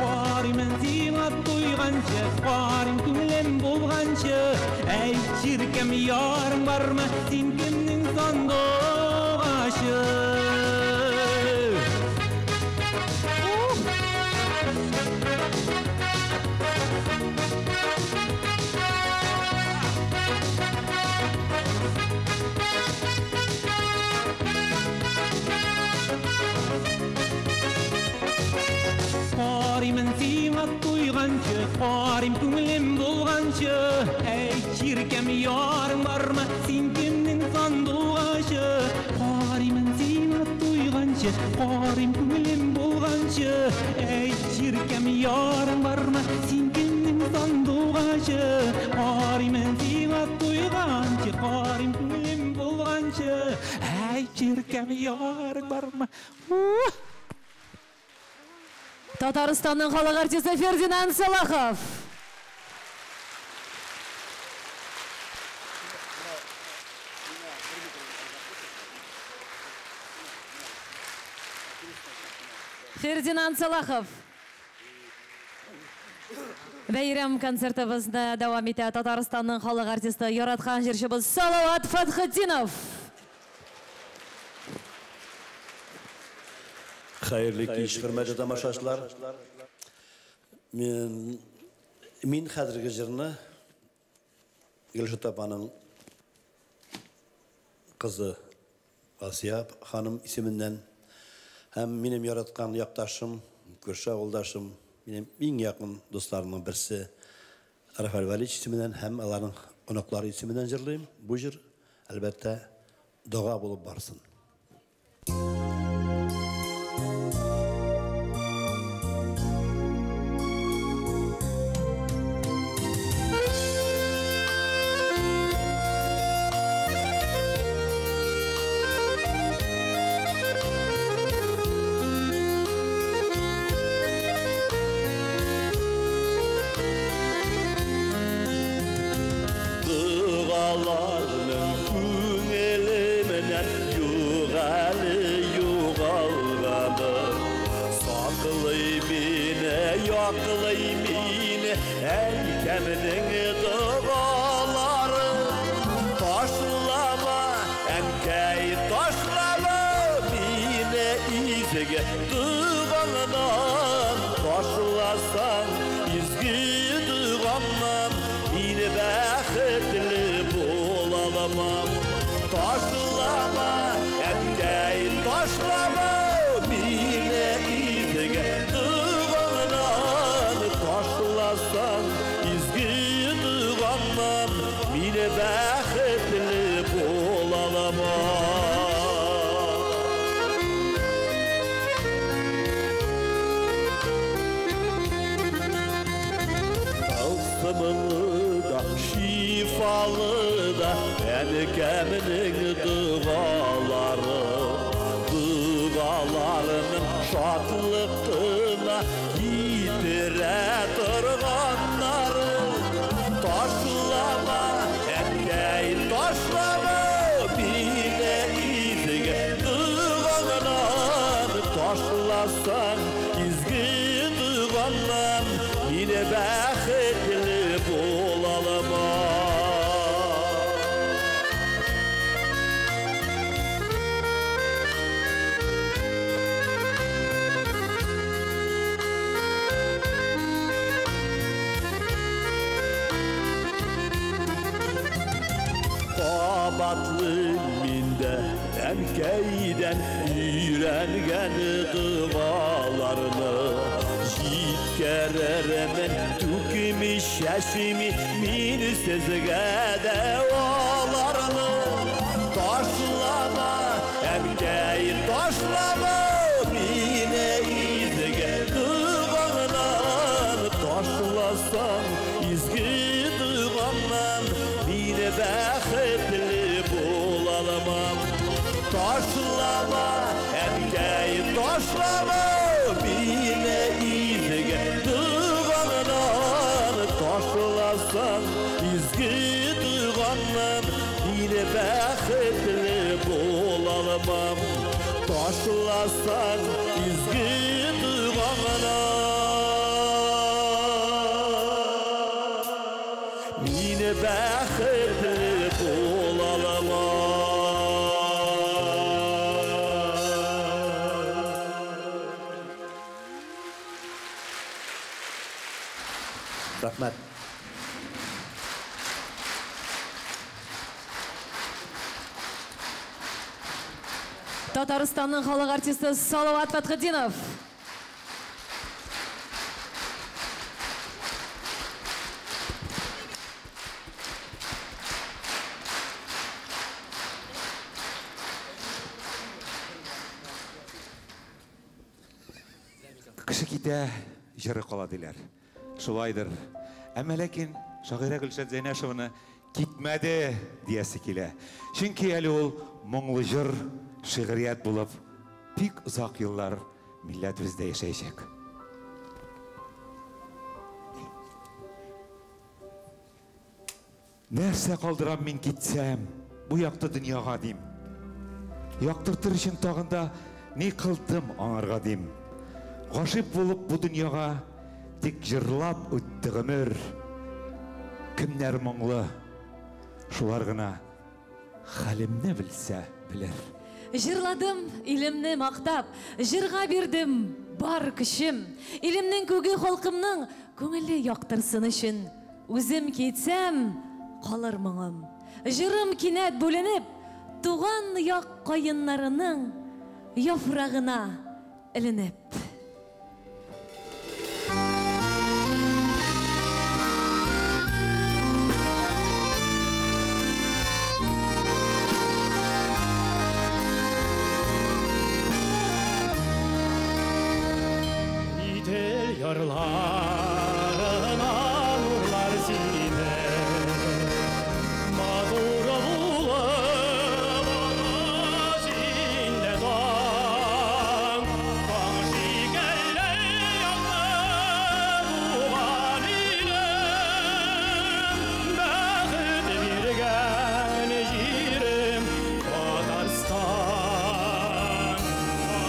Аримын сиңа туйганчы, арим күңелем булганчы. Әй чиркәм ярың бармы, син кемнең сандугашы. Аримын сиңа туйганчы, арим күңелем булганчы. Әй чиркәм ярың бармы, син кемнең сандугашы. Аримын сиңа туйганчы, арим күңелем булганчы. Әй чиркәм ярың бармы, син кемнең сандугашы. Аримын сиңа туйганчы, арим күңелем булганчы. Әй чиркәм ярың бармы. Татарстанның халық артисті Фердинанд Салахов. Фердинанд Салахов. Бәйрәм концертыбызны дәвам итә Татарстанның халық артисті яраткан җырчыбыз Салават Фатхетдинов. Xayrlı kеш, hürmetli tamaşaçılar. Min hazırki jırını Gülşah Tapa'nın kızı Asiya hanım isiminden hem benim yaratkan yaktaşım, Gülşah oldaşım, benim en yakın dostlarımın birisi Arafel Valiç isiminden hem onların onakları isiminden jırlıyım. Bu jır elbette doğa bulup barsın. Dağlarının küngelimen izge Dığandan başlasan izgi dığandan Yine bəxtli bulalımam Taşlama etkeyin taşlama Mine izge dığandan Taşlasan izgi dığandan Mine bəxtli bulalımam Tılsımlı da şifalı da Erkeminin duaları Dualarının şatlıkına Yitire durganları Taşlama erkeğin taşlama Bine izge dığanlar Taşlasan izgi dığanlar Yine bəxtli bulalım Qabatlı minde erkeyden Ürengen dualarını Yitkereremen tükümüş şeşimi Min sizge devalarını Taşlama erkeğin taşlama Mine izge dığanlar Taşlasan izgi dığanlar Mine bəxtli bulalımam Taşlama erkeğin taşlama Mine izge dığanlar Taşlasan izgi dığanlar Yine bəxtli bulalımam Taşlasan izgi dığanlar Yine bəxtli bulalımam Rahmet. Татарстанның халық артисті Салават Фатхетдинов. Кіші кете жыры қаладылар. Шулайдыр. Әмі ләкин Шағира Гүлшат Зайнашеваны китмәді диясы келе. Чөнки әлі ол мұңлы жыр, шиғрият болып, пик ұзақ еллар милләт бізде яшайшек. Нәрсе қалдырам мен кетсем, бұ яқты дүнияға дейм. Яқтыртыр үшін тағында не қылдым аңарға дейм. Ғашып болып бұ дүнияға тек жырлап өтті ғымыр. Кімнер мұңлы, шулар ғына халімні білсе білер. Жырладым, илімні мақтап, жырға бердім бар күшім. Илімнің көге қолқымның көңілі яқтырсын үшін. Өзім кетсем, қалыр мұңым. Жырым кинәт бөлініп, туған яқ қайынларының яфрағына ілініп. Yarlarına nurlar sine Madura bulab ağacında doğan Bağışı gelle yaklı buğan ilim Bəxit birgən jirim Tatarstan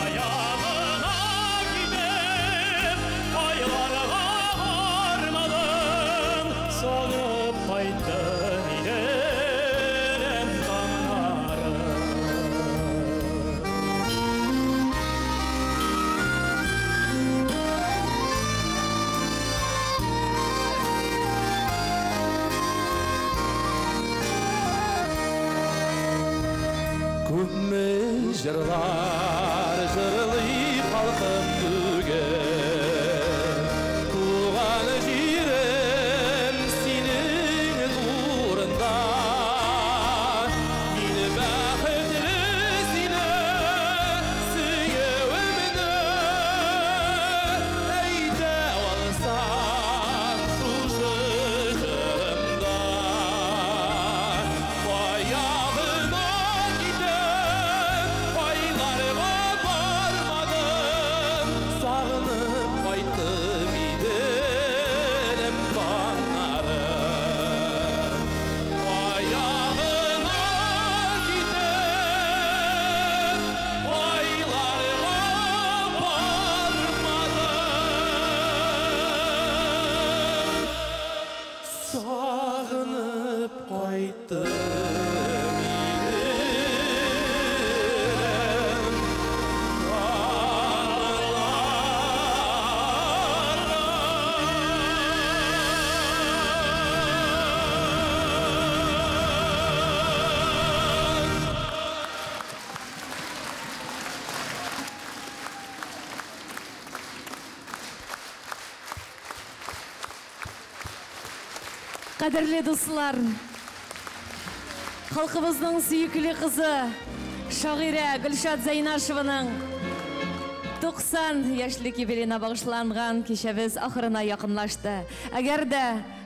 Ayağına gidip aylarga Күпме жырлар жырлый халқым бүгін Туған жерім сенің турында Мені бақытлы сені сүйеуімді Әйте алсам шушы жырымда Баяғыма кетіп байларға бармадым Сағынып қайттым иділім бағнарым Баяғыма кетіп байларға бармадым Сағынып қайттым Қадірлі достар, халқымыздың сүйікілі қызы шағирә Гүлшат Зайнашеваның 90 яшьлек юбилейна бағышланған кешебіз ақырына якынлашты. Әгәр дә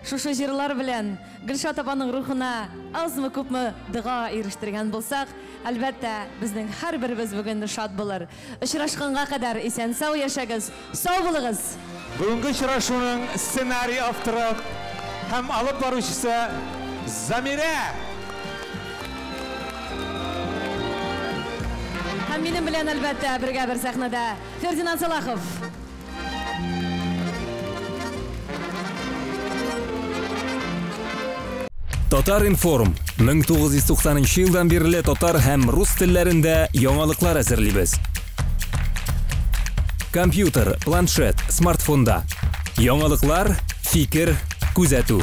шушы җырлар белән Гүлшат апаның рухына азмы күпме дұға ирештергән булсак, әлбәттә безнең һәрберебез бүген шат булыр. Очрашканга кадәр исән сау яшәгез, сау булыгыз. Бүгінгі очрашуның сценарий авторы һәм алып баручысы Замира. Һәм минем белән әлбәттә бергә бер сәхнәдә Фердинанд Салахов. Татар информ 1990 елдан бирле татар һәм рус телләрендә яңалыклар әзерлибез. Компьютер, планшет, смартфонда. Яңалыклар, фикер, күзәтү.